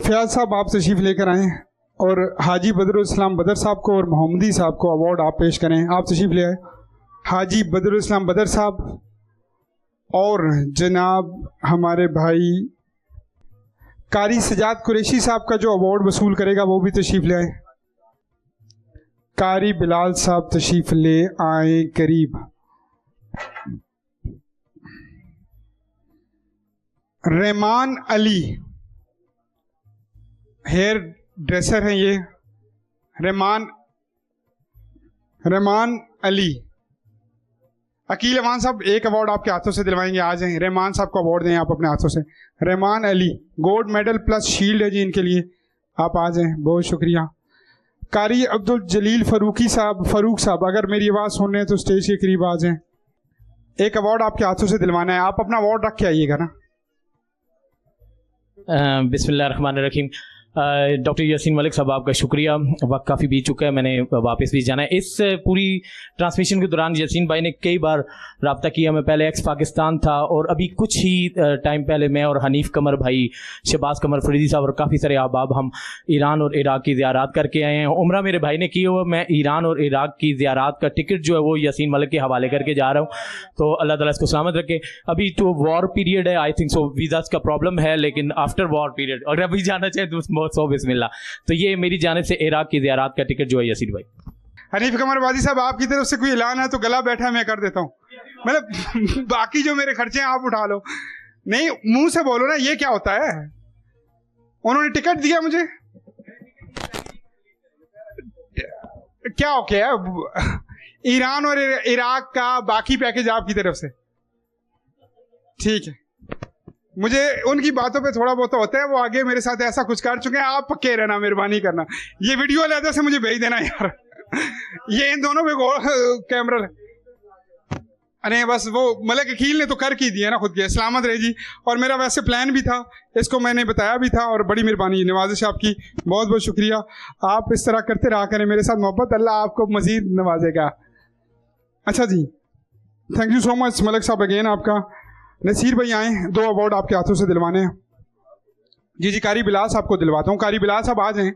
फयाज साहब आप तशरीफ लेकर आए और हाजी बदरुल इस्लाम बदर साहब को और मोहम्मदी साहब को अवार्ड आप पेश करें। आप तशरीफ ले आए हाजी बदरुल इस्लाम बदर साहब और जनाब हमारे भाई कारी सजाद कुरैशी साहब का जो अवार्ड वसूल करेगा वो भी तशरीफ ले आए। कारी बिलाल साहब तशरीफ ले आए करीब। रहमान अली हेयर ड्रेसर हैं ये, रहमान अली। अकील अमान साहब एक अवार्ड आपके हाथों से दिलवाएंगे, आ जाएं। रहमान साहब को अवार्ड दें आप अपने हाथों से। Rahman Ali gold medal plus shield है जी इनके लिए, आप आ जाएं, बहुत शुक्रिया। कारी अब्दुल जलील फारूक साहब अगर मेरी आवाज़ सुन रहे हैं तो स्टेज के करीब आ जाएं। एक अवार्ड आपके हाथों से दिलवाना है, आप अपना अवार्ड रख के आइएगा ना। बिस्मिल्लाहिर्रहमानिर्रहीम। डॉक्टर यासीन मलिक साहब आपका शुक्रिया। वक्त काफ़ी बीत चुका है, मैंने वापस भी जाना है। इस पूरी ट्रांसमिशन के दौरान यासीन भाई ने कई बार रब्ता किया। मैं पहले एक्स पाकिस्तान था और अभी कुछ ही टाइम पहले मैं और हनीफ कमर भाई, शहबाज कमर फरीदी साहब और काफ़ी सारे अहबाब हम ईरान और इराक़ की ज़ियारत करके आए हैं। उम्रा मेरे भाई ने की हुआ, मैं ईरान और इराक़ की ज़ियारत का टिकट जो है वो यासीन मलिक के हवाले करके जा रहा हूँ। तो अल्लाह ताला इसको सलामत रखे। अभी तो वॉर पीरियड है, आई थिंक सो वीज़ा का प्रॉब्लम है, लेकिन आफ्टर वॉर पीरियड और अभी जाना चाहे तो सो बिस्मिल्लाह। तो ये मेरी जानिब से इराक़ की ज़ियारत का टिकट जो है यासीन भाई। हनीफ कमर वादी साहब आपकी तरफ से कोई ऐलान है तो गला बैठा मैं कर देता हूँ, मतलब बाकी जो मेरे खर्चे हैं आप उठा लो। नहीं मुंह से बोलो ना, ये क्या होता है? उन्होंने टिकट दिया मुझे, क्या हो गया? ईरान और इराक का बाकी पैकेज आपकी तरफ से, ठीक है। मुझे उनकी बातों पे थोड़ा बहुत होता है, वो आगे मेरे साथ ऐसा कुछ कर चुके हैं। आप पक्के रहना, मेहरबानी करना। ये वीडियो अलग से मुझे भेज देना यार, ये इन दोनों पे कैमरा। अरे बस वो मलिक अकील ने तो कर की दिया ना खुद के, सलामत रहे जी। और मेरा वैसे प्लान भी था, इसको मैंने बताया भी था, और बड़ी मेहरबानी नवाजिश आपकी, बहुत बहुत शुक्रिया। आप इस तरह करते रहा करें मेरे साथ मोहब्बत, अल्लाह आपको मजीद नवाजेगा। अच्छा जी, thank you so much Malik साहब अगेन आपका। नसीर भाई आए, 2 अवार्ड आपके हाथों से दिलवाने हैं। जी कारी बिलाल साहब को दिलवाता हूँ। कारी बिलाल साहब आ जाएं।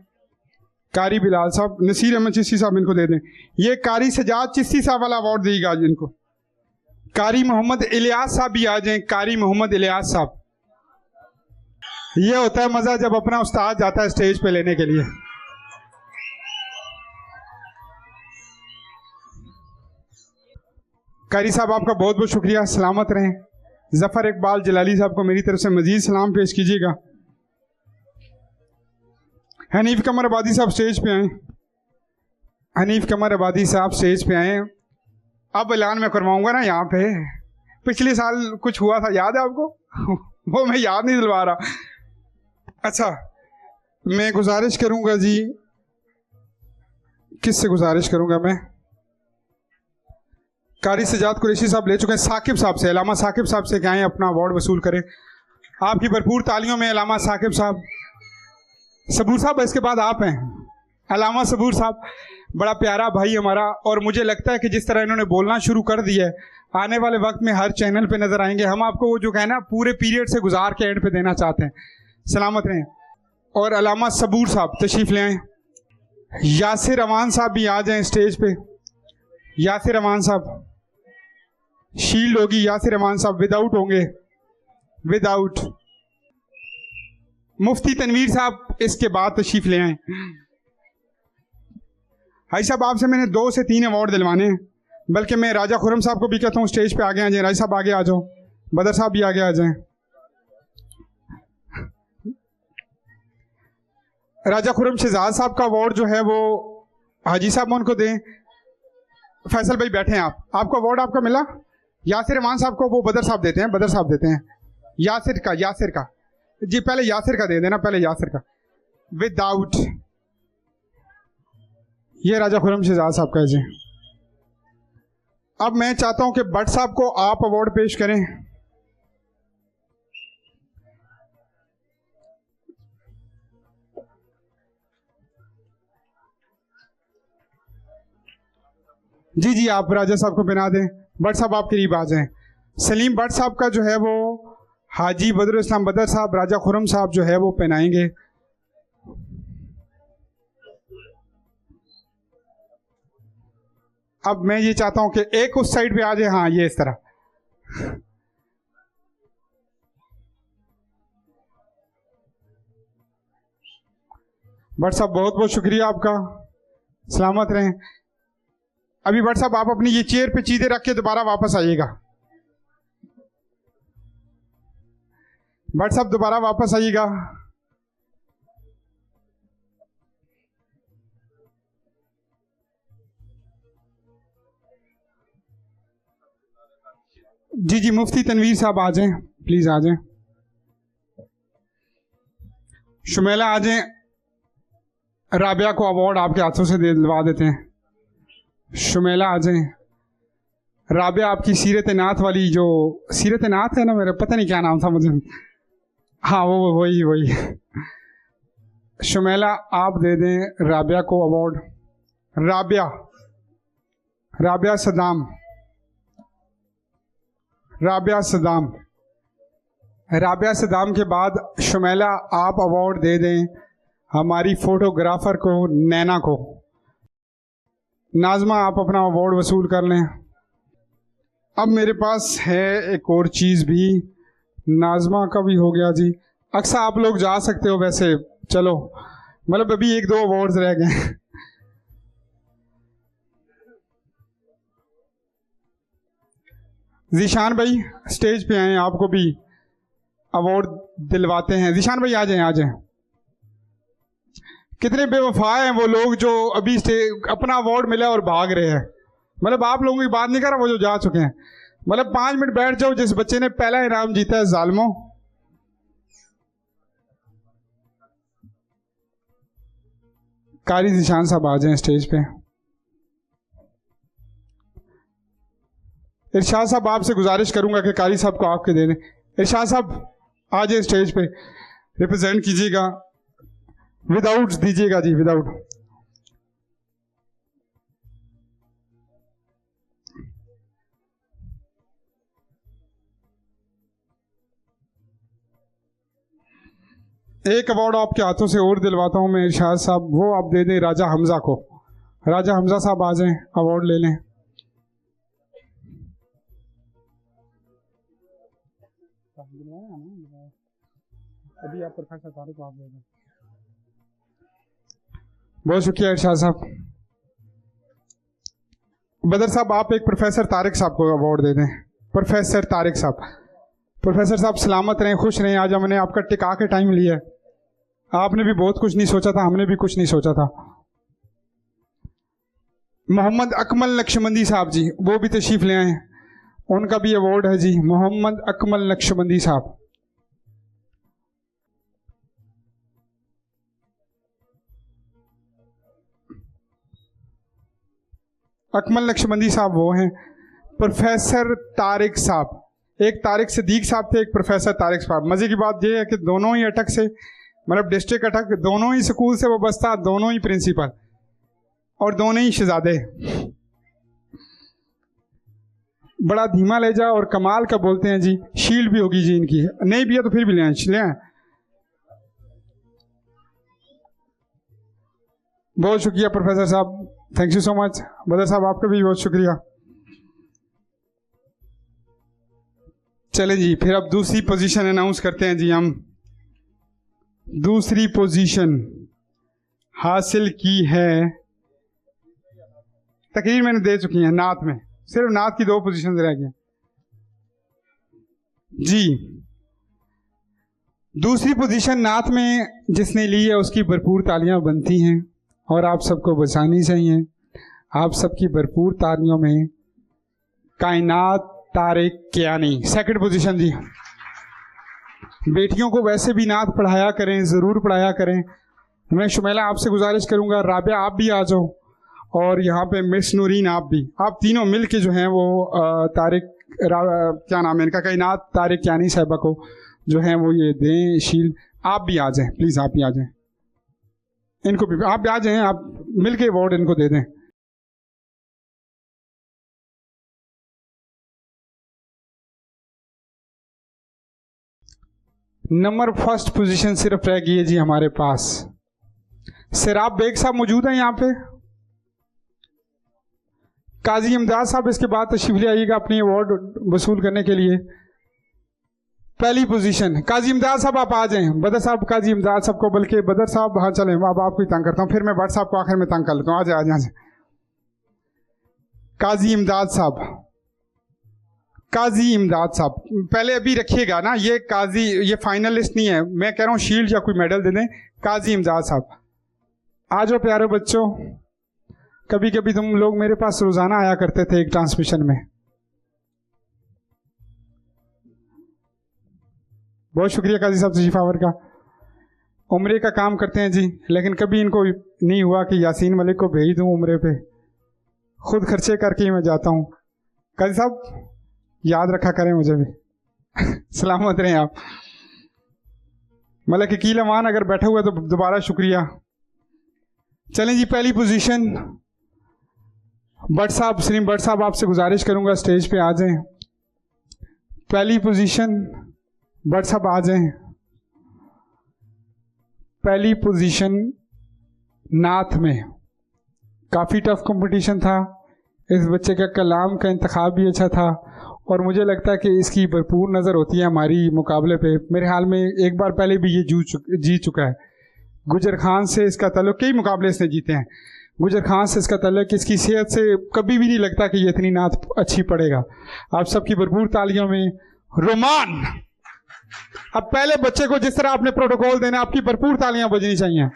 कारी बिलाल साहब, नसीर अहमद चिश्ती साहब इनको दे दें। ये कारी सजाद चिश्ती साहब वाला अवार्ड देगा आज इनको। कारी मोहम्मद इलियास साहब भी आ जाएं। कारी मोहम्मद इलियास साहब, ये होता है मजा जब अपना उस्ताद जाता है स्टेज पे लेने के लिए। कारी साहब आपका बहुत बहुत शुक्रिया, सलामत रहें। जफर इकबाल जलाली साहब को मेरी तरफ से मजीद सलाम पेश कीजिएगा। हनीफ कमर आबादी साहब स्टेज पे आए। हनीफ कमर आबादी साहब स्टेज पे आए। अब ऐलान मैं करवाऊंगा ना यहाँ पे, पिछले साल कुछ हुआ था याद है आपको? वो मैं याद नहीं दिलवा रहा। अच्छा, मैं गुजारिश करूंगा जी, किससे गुजारिश करूंगा मैं? कारी सजाद कुरैशी साहब ले चुके हैं। साकिब साहब से, अलामा साकिब साहब से कहें अपना अवार्ड वसूल करें। आपकी भरपूर तालियों में अलामा साकिब साहब। सबूर साहब इसके बाद आप हैं। अलामा सबूर साहब बड़ा प्यारा भाई हमारा, और मुझे लगता है कि जिस तरह इन्होंने बोलना शुरू कर दिया है, आने वाले वक्त में हर चैनल पे नजर आएंगे। हम आपको वो जो कहना पूरे पीरियड से गुजार के एंड पे देना चाहते हैं। सलामत रहें। और अलामा सबूर साहब तशरीफ ले आए। यासिर अमान साहब भी आ जाएं स्टेज पे। यासिर अमान साहब, शील्ड होगी यासिर अमान साहब, विदाउट होंगे, विदाउट। मुफ्ती तनवीर साहब इसके बाद तशरीफ ले आए। हाई साहब आपसे मैंने 2 से 3 अवार्ड दिलवाने हैं, बल्कि मैं राजा खुरम साहब को भी कहता हूँ स्टेज पे आगे आ जाए। राजा साहब आगे आ जाओ, बदर साहब भी आगे आ जाएं। राजा खुरम शहजाद साहब का अवार्ड जो है वो हाजी साहब उनको दें। फैसल भाई बैठे हैं आप, आपको अवार्ड आपका मिला। यासिर अमान साहब को वो बदर साहब देते हैं, बदर साहब देते हैं। यासिर का जी, पहले यासिर का दे देना, पहले यासिर का विदाउट। ये राजा खुरम शहजाद साहब का है जी। अब मैं चाहता हूं कि भट्ट साहब को आप अवार्ड पेश करें। जी जी, आप राजा साहब को पहना दें। भट्ट साहब आप करीब आ जाएं। सलीम भट्ट साहब का जो है वो हाजी बदरुल इस्लाम बदर साहब, राजा खुरम साहब जो है वो पहनाएंगे। अब मैं ये चाहता हूं कि एक उस साइड पे आ जाए, हाँ ये इस तरह। भट्ट साहब बहुत बहुत शुक्रिया आपका, सलामत रहें। अभी भट्ट साहब आप अपनी ये चेयर पे चीजें रख के दोबारा वापस आइएगा। भट्ट साहब दोबारा वापस आइएगा। जी जी, मुफ्ती तनवीर साहब आ जाएं, प्लीज आ जाएं। शुमेला आ जाएं। राबिया को अवार्ड आपके हाथों से दिलवा देते हैं। शुमेला आ जाएं। राबिया आपकी सीरत नात वाली, जो सीरत नात है ना, मेरा पता नहीं क्या नाम था मुझे, हाँ वो वही। शुमेला आप दे दें राबिया को अवार्ड। राबिया सदाम। राबिया सदाम के बाद शुमेला आप अवार्ड दे दें हमारी फोटोग्राफर को, नैना को। नाजमा आप अपना अवार्ड वसूल कर लें। अब मेरे पास है एक और चीज़ भी, नाजमा का भी हो गया जी। अक्सर आप लोग जा सकते हो वैसे, चलो मतलब अभी 1-2 अवार्ड्स रह गए। जीशान भाई स्टेज पे आए, आपको भी अवार्ड दिलवाते हैं। जीशान भाई आ जाएं। कितने बेवफा हैं वो लोग जो अभी अपना अवार्ड मिला और भाग रहे हैं। मतलब आप लोगों की बात नहीं कर रहा, वो जो जा चुके हैं। मतलब 5 मिनट बैठ जाओ, जिस बच्चे ने पहला इनाम जीता है, जालिमो। कारी जीशान साहब आ जाएं स्टेज पे। इरशाद साहब आपसे गुजारिश करूंगा कि कारी साहब को आपके दे दें। इरशाद साहब आ जाए स्टेज पे, रिप्रेजेंट कीजिएगा। विदाउट दीजिएगा जी, विदाउट। एक अवार्ड आपके हाथों से और दिलवाता हूं मैं इरशाद साहब, वो आप दे दें राजा हमजा को। राजा हमजा साहब आ जाएं, अवार्ड ले लें। अभी आप प्रोफेसर तारिक को आप दे दें। बहुत शुक्रिया इरशाद साहब। बदर साहब आप एक प्रोफेसर तारिक साहब को अवार्ड दे दें। प्रोफेसर तारिक साहब। प्रोफेसर साहब सलामत रहें, खुश रहें। आज हमने आपका टिका के टाइम लिया है। आपने भी बहुत कुछ नहीं सोचा था, हमने भी कुछ नहीं सोचा था। मोहम्मद अकमल नक्शबंदी साहब जी, वो भी तशरीफ ले आए, उनका भी अवार्ड है जी। मोहम्मद अकमल नक्शबंदी साहब। अकमल नक्शबंदी साहब वो हैं। प्रोफेसर तारिक साहब, एक तारिक सिद्दीक साहब थे, एक प्रोफेसर तारिक साहब। मजे की बात यह है कि दोनों ही अटक से, मतलब डिस्ट्रिक्ट अटक, दोनों ही स्कूल से वाबस्ता, दोनों ही प्रिंसिपल और दोनों ही शहजादे। बड़ा धीमा लहजा और कमाल का बोलते हैं जी। शील्ड भी होगी जी इनकी, नहीं भी है तो फिर भी ले आए। बहुत शुक्रिया प्रोफेसर साहब, थैंक यू सो मच। बदर साहब आपका भी बहुत शुक्रिया। चलें जी, फिर अब दूसरी पोजीशन अनाउंस करते हैं जी। हम दूसरी पोजीशन हासिल की है, तकरीर मैंने दे चुकी है नात में, सिर्फ नात की 2 पोजीशन रह गई जी। दूसरी पोजीशन नात में जिसने ली है उसकी भरपूर तालियां बनती हैं और आप सबको बचानी चाहिए। आप सबकी भरपूर तालियों में कायनात तारिक कियानी। सेकंड पोजीशन जी। बेटियों को वैसे भी नात पढ़ाया करें, ज़रूर पढ़ाया करें। मैं शुमेला आपसे गुजारिश करूंगा, राबिया आप भी आ जाओ, और यहाँ पे मिस नूरीन आप भी, आप तीनों मिल के जो हैं वो तारिक क्या नाम है इनका, कायनात तारिक कियानी साहिबा को जो है वो ये दें शील्ड। आप भी आ जाएं प्लीज़, आप भी आ जाएं, इनको भी आप भी आ जाएं, आप मिल के अवार्ड इनको दे दें। नंबर फर्स्ट पोजीशन सिर्फ रह गई है जी हमारे पास। सिराब बेग साहब मौजूद हैं यहाँ पे। काजी इमदाद साहब इसके बाद तशरीफ ले आइएगा अपनी अवार्ड वसूल करने के लिए। पहली पोजीशन काजी इमदाद साहब आप आ जाएं। बदर साहब काजी इमदाद साहब को, बल्कि बदर साहब हाँ चलें, अब आपको ही तंग करता हूँ, फिर मैं भट्ट साहब को आखिर में तंग कर लेता हूँ। आ जाए काजी इमदाद साहब, काजी इमदाद साहब पहले अभी रखिएगा ना, ये काजी ये फाइनलिस्ट नहीं है, मैं कह रहा हूँ शील्ड या कोई मेडल दे दें। काजी इमदाद साहब आ जाओ प्यारे बच्चों। कभी कभी तुम लोग मेरे पास रोजाना आया करते थे एक ट्रांसमिशन में। बहुत शुक्रिया काजी साहब तशरीफ आवर का। उम्रे का काम करते हैं जी, लेकिन कभी इनको नहीं हुआ कि यासीन मलिक को भेज दूं उम्रे पे, खुद खर्चे करके ही मैं जाता हूँ। काजी साहब याद रखा करें मुझे भी। सलामत रहें आप। मलिक अकील अमान अगर बैठे हुए तो दोबारा शुक्रिया। चलें जी पहली पोजीशन भट्ट साहब, सलीम भट्ट साहब आपसे गुजारिश करूंगा स्टेज पे आ जाएं। पहली पोजीशन भट्ट साहब आ जाएं। पहली पोजीशन नात में काफ़ी टफ कंपटीशन था। इस बच्चे का कलाम का इंतखाब भी अच्छा था और मुझे लगता है कि इसकी भरपूर नज़र होती है हमारी मुकाबले पे। मेरे ख्याल में एक बार पहले भी ये जीत चुका है। गुजर खान से इसका ताल्लुक, कई मुकाबले इसने जीते हैं। गुजर खान से इसका ताल्लुक, इसकी सेहत से कभी भी नहीं लगता कि ये इतनी नात अच्छी पड़ेगा। आप सबकी भरपूर तालियों में रोमान। अब पहले बच्चे को जिस तरह आपने प्रोटोकॉल देना, आपकी भरपूर तालियां बजनी चाहिए।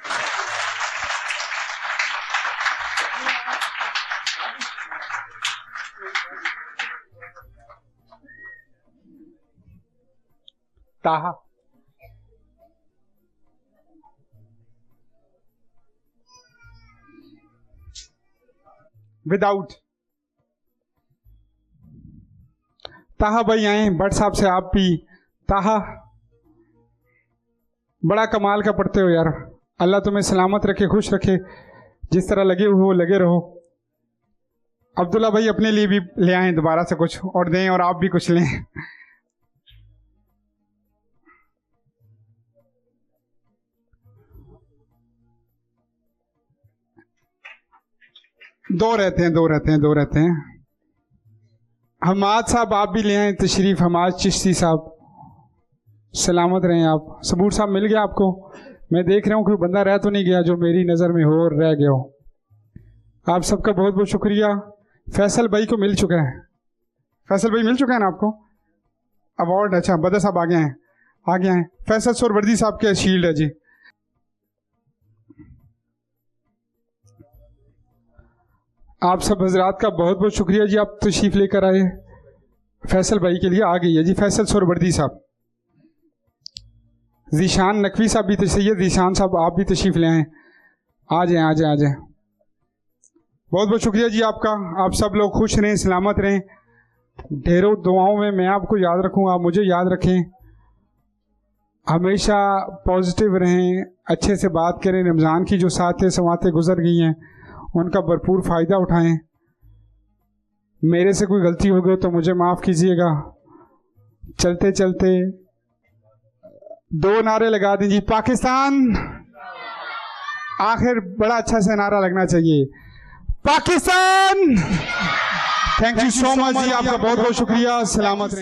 ताहा विदाउट ताहा भाई आए। भट्ट साहब से आप भी। ताहा बड़ा कमाल का पढ़ते हो यार, अल्लाह तुम्हें सलामत रखे, खुश रखे, जिस तरह लगे हो लगे रहो। अब्दुल्ला भाई अपने लिए भी ले आए दोबारा से कुछ और दें, और आप भी कुछ लें। दो रहते हैं। हमाद साहब आप भी ले आए तशरीफ। हमाद चिश्ती साहब सलामत रहें आप। सबूर साहब मिल गया आपको? मैं देख रहा हूँ कोई बंदा रह तो नहीं गया जो मेरी नज़र में हो और रह गया हो। आप सबका बहुत बहुत शुक्रिया। फैसल भाई को मिल चुका है। फैसल भाई मिल चुका है ना आपको अवार्ड? अच्छा बदर साहब आ गए हैं। फैसल सोरवर्दी साहब के शील्ड है जी। आप सब हजरात का बहुत बहुत शुक्रिया जी, आप तशरीफ लेकर आए। फैसल भाई के लिए आ गई है जी फैसल सोरवर्दी साहब। जीशान नकवी साहब भी, सैयद जीशान साहब आप भी तशरीफ ले आए। आ जाए। बहुत बहुत शुक्रिया जी आपका। आप सब लोग खुश रहें, सलामत रहें, ढेरों दुआओं में मैं आपको याद रखूँ, आप मुझे याद रखें। हमेशा पॉजिटिव रहें, अच्छे से बात करें। रमज़ान की जो सातें सवातें गुजर गई हैं उनका भरपूर फ़ायदा उठाएं। मेरे से कोई गलती हो गई तो मुझे माफ़ कीजिएगा। चलते चलते दो नारे लगा दीजिए। पाकिस्तान, आखिर बड़ा अच्छा सा नारा लगना चाहिए, Pakistan. Thank you so much जी, आपका बहुत बहुत शुक्रिया। सलामत रहें।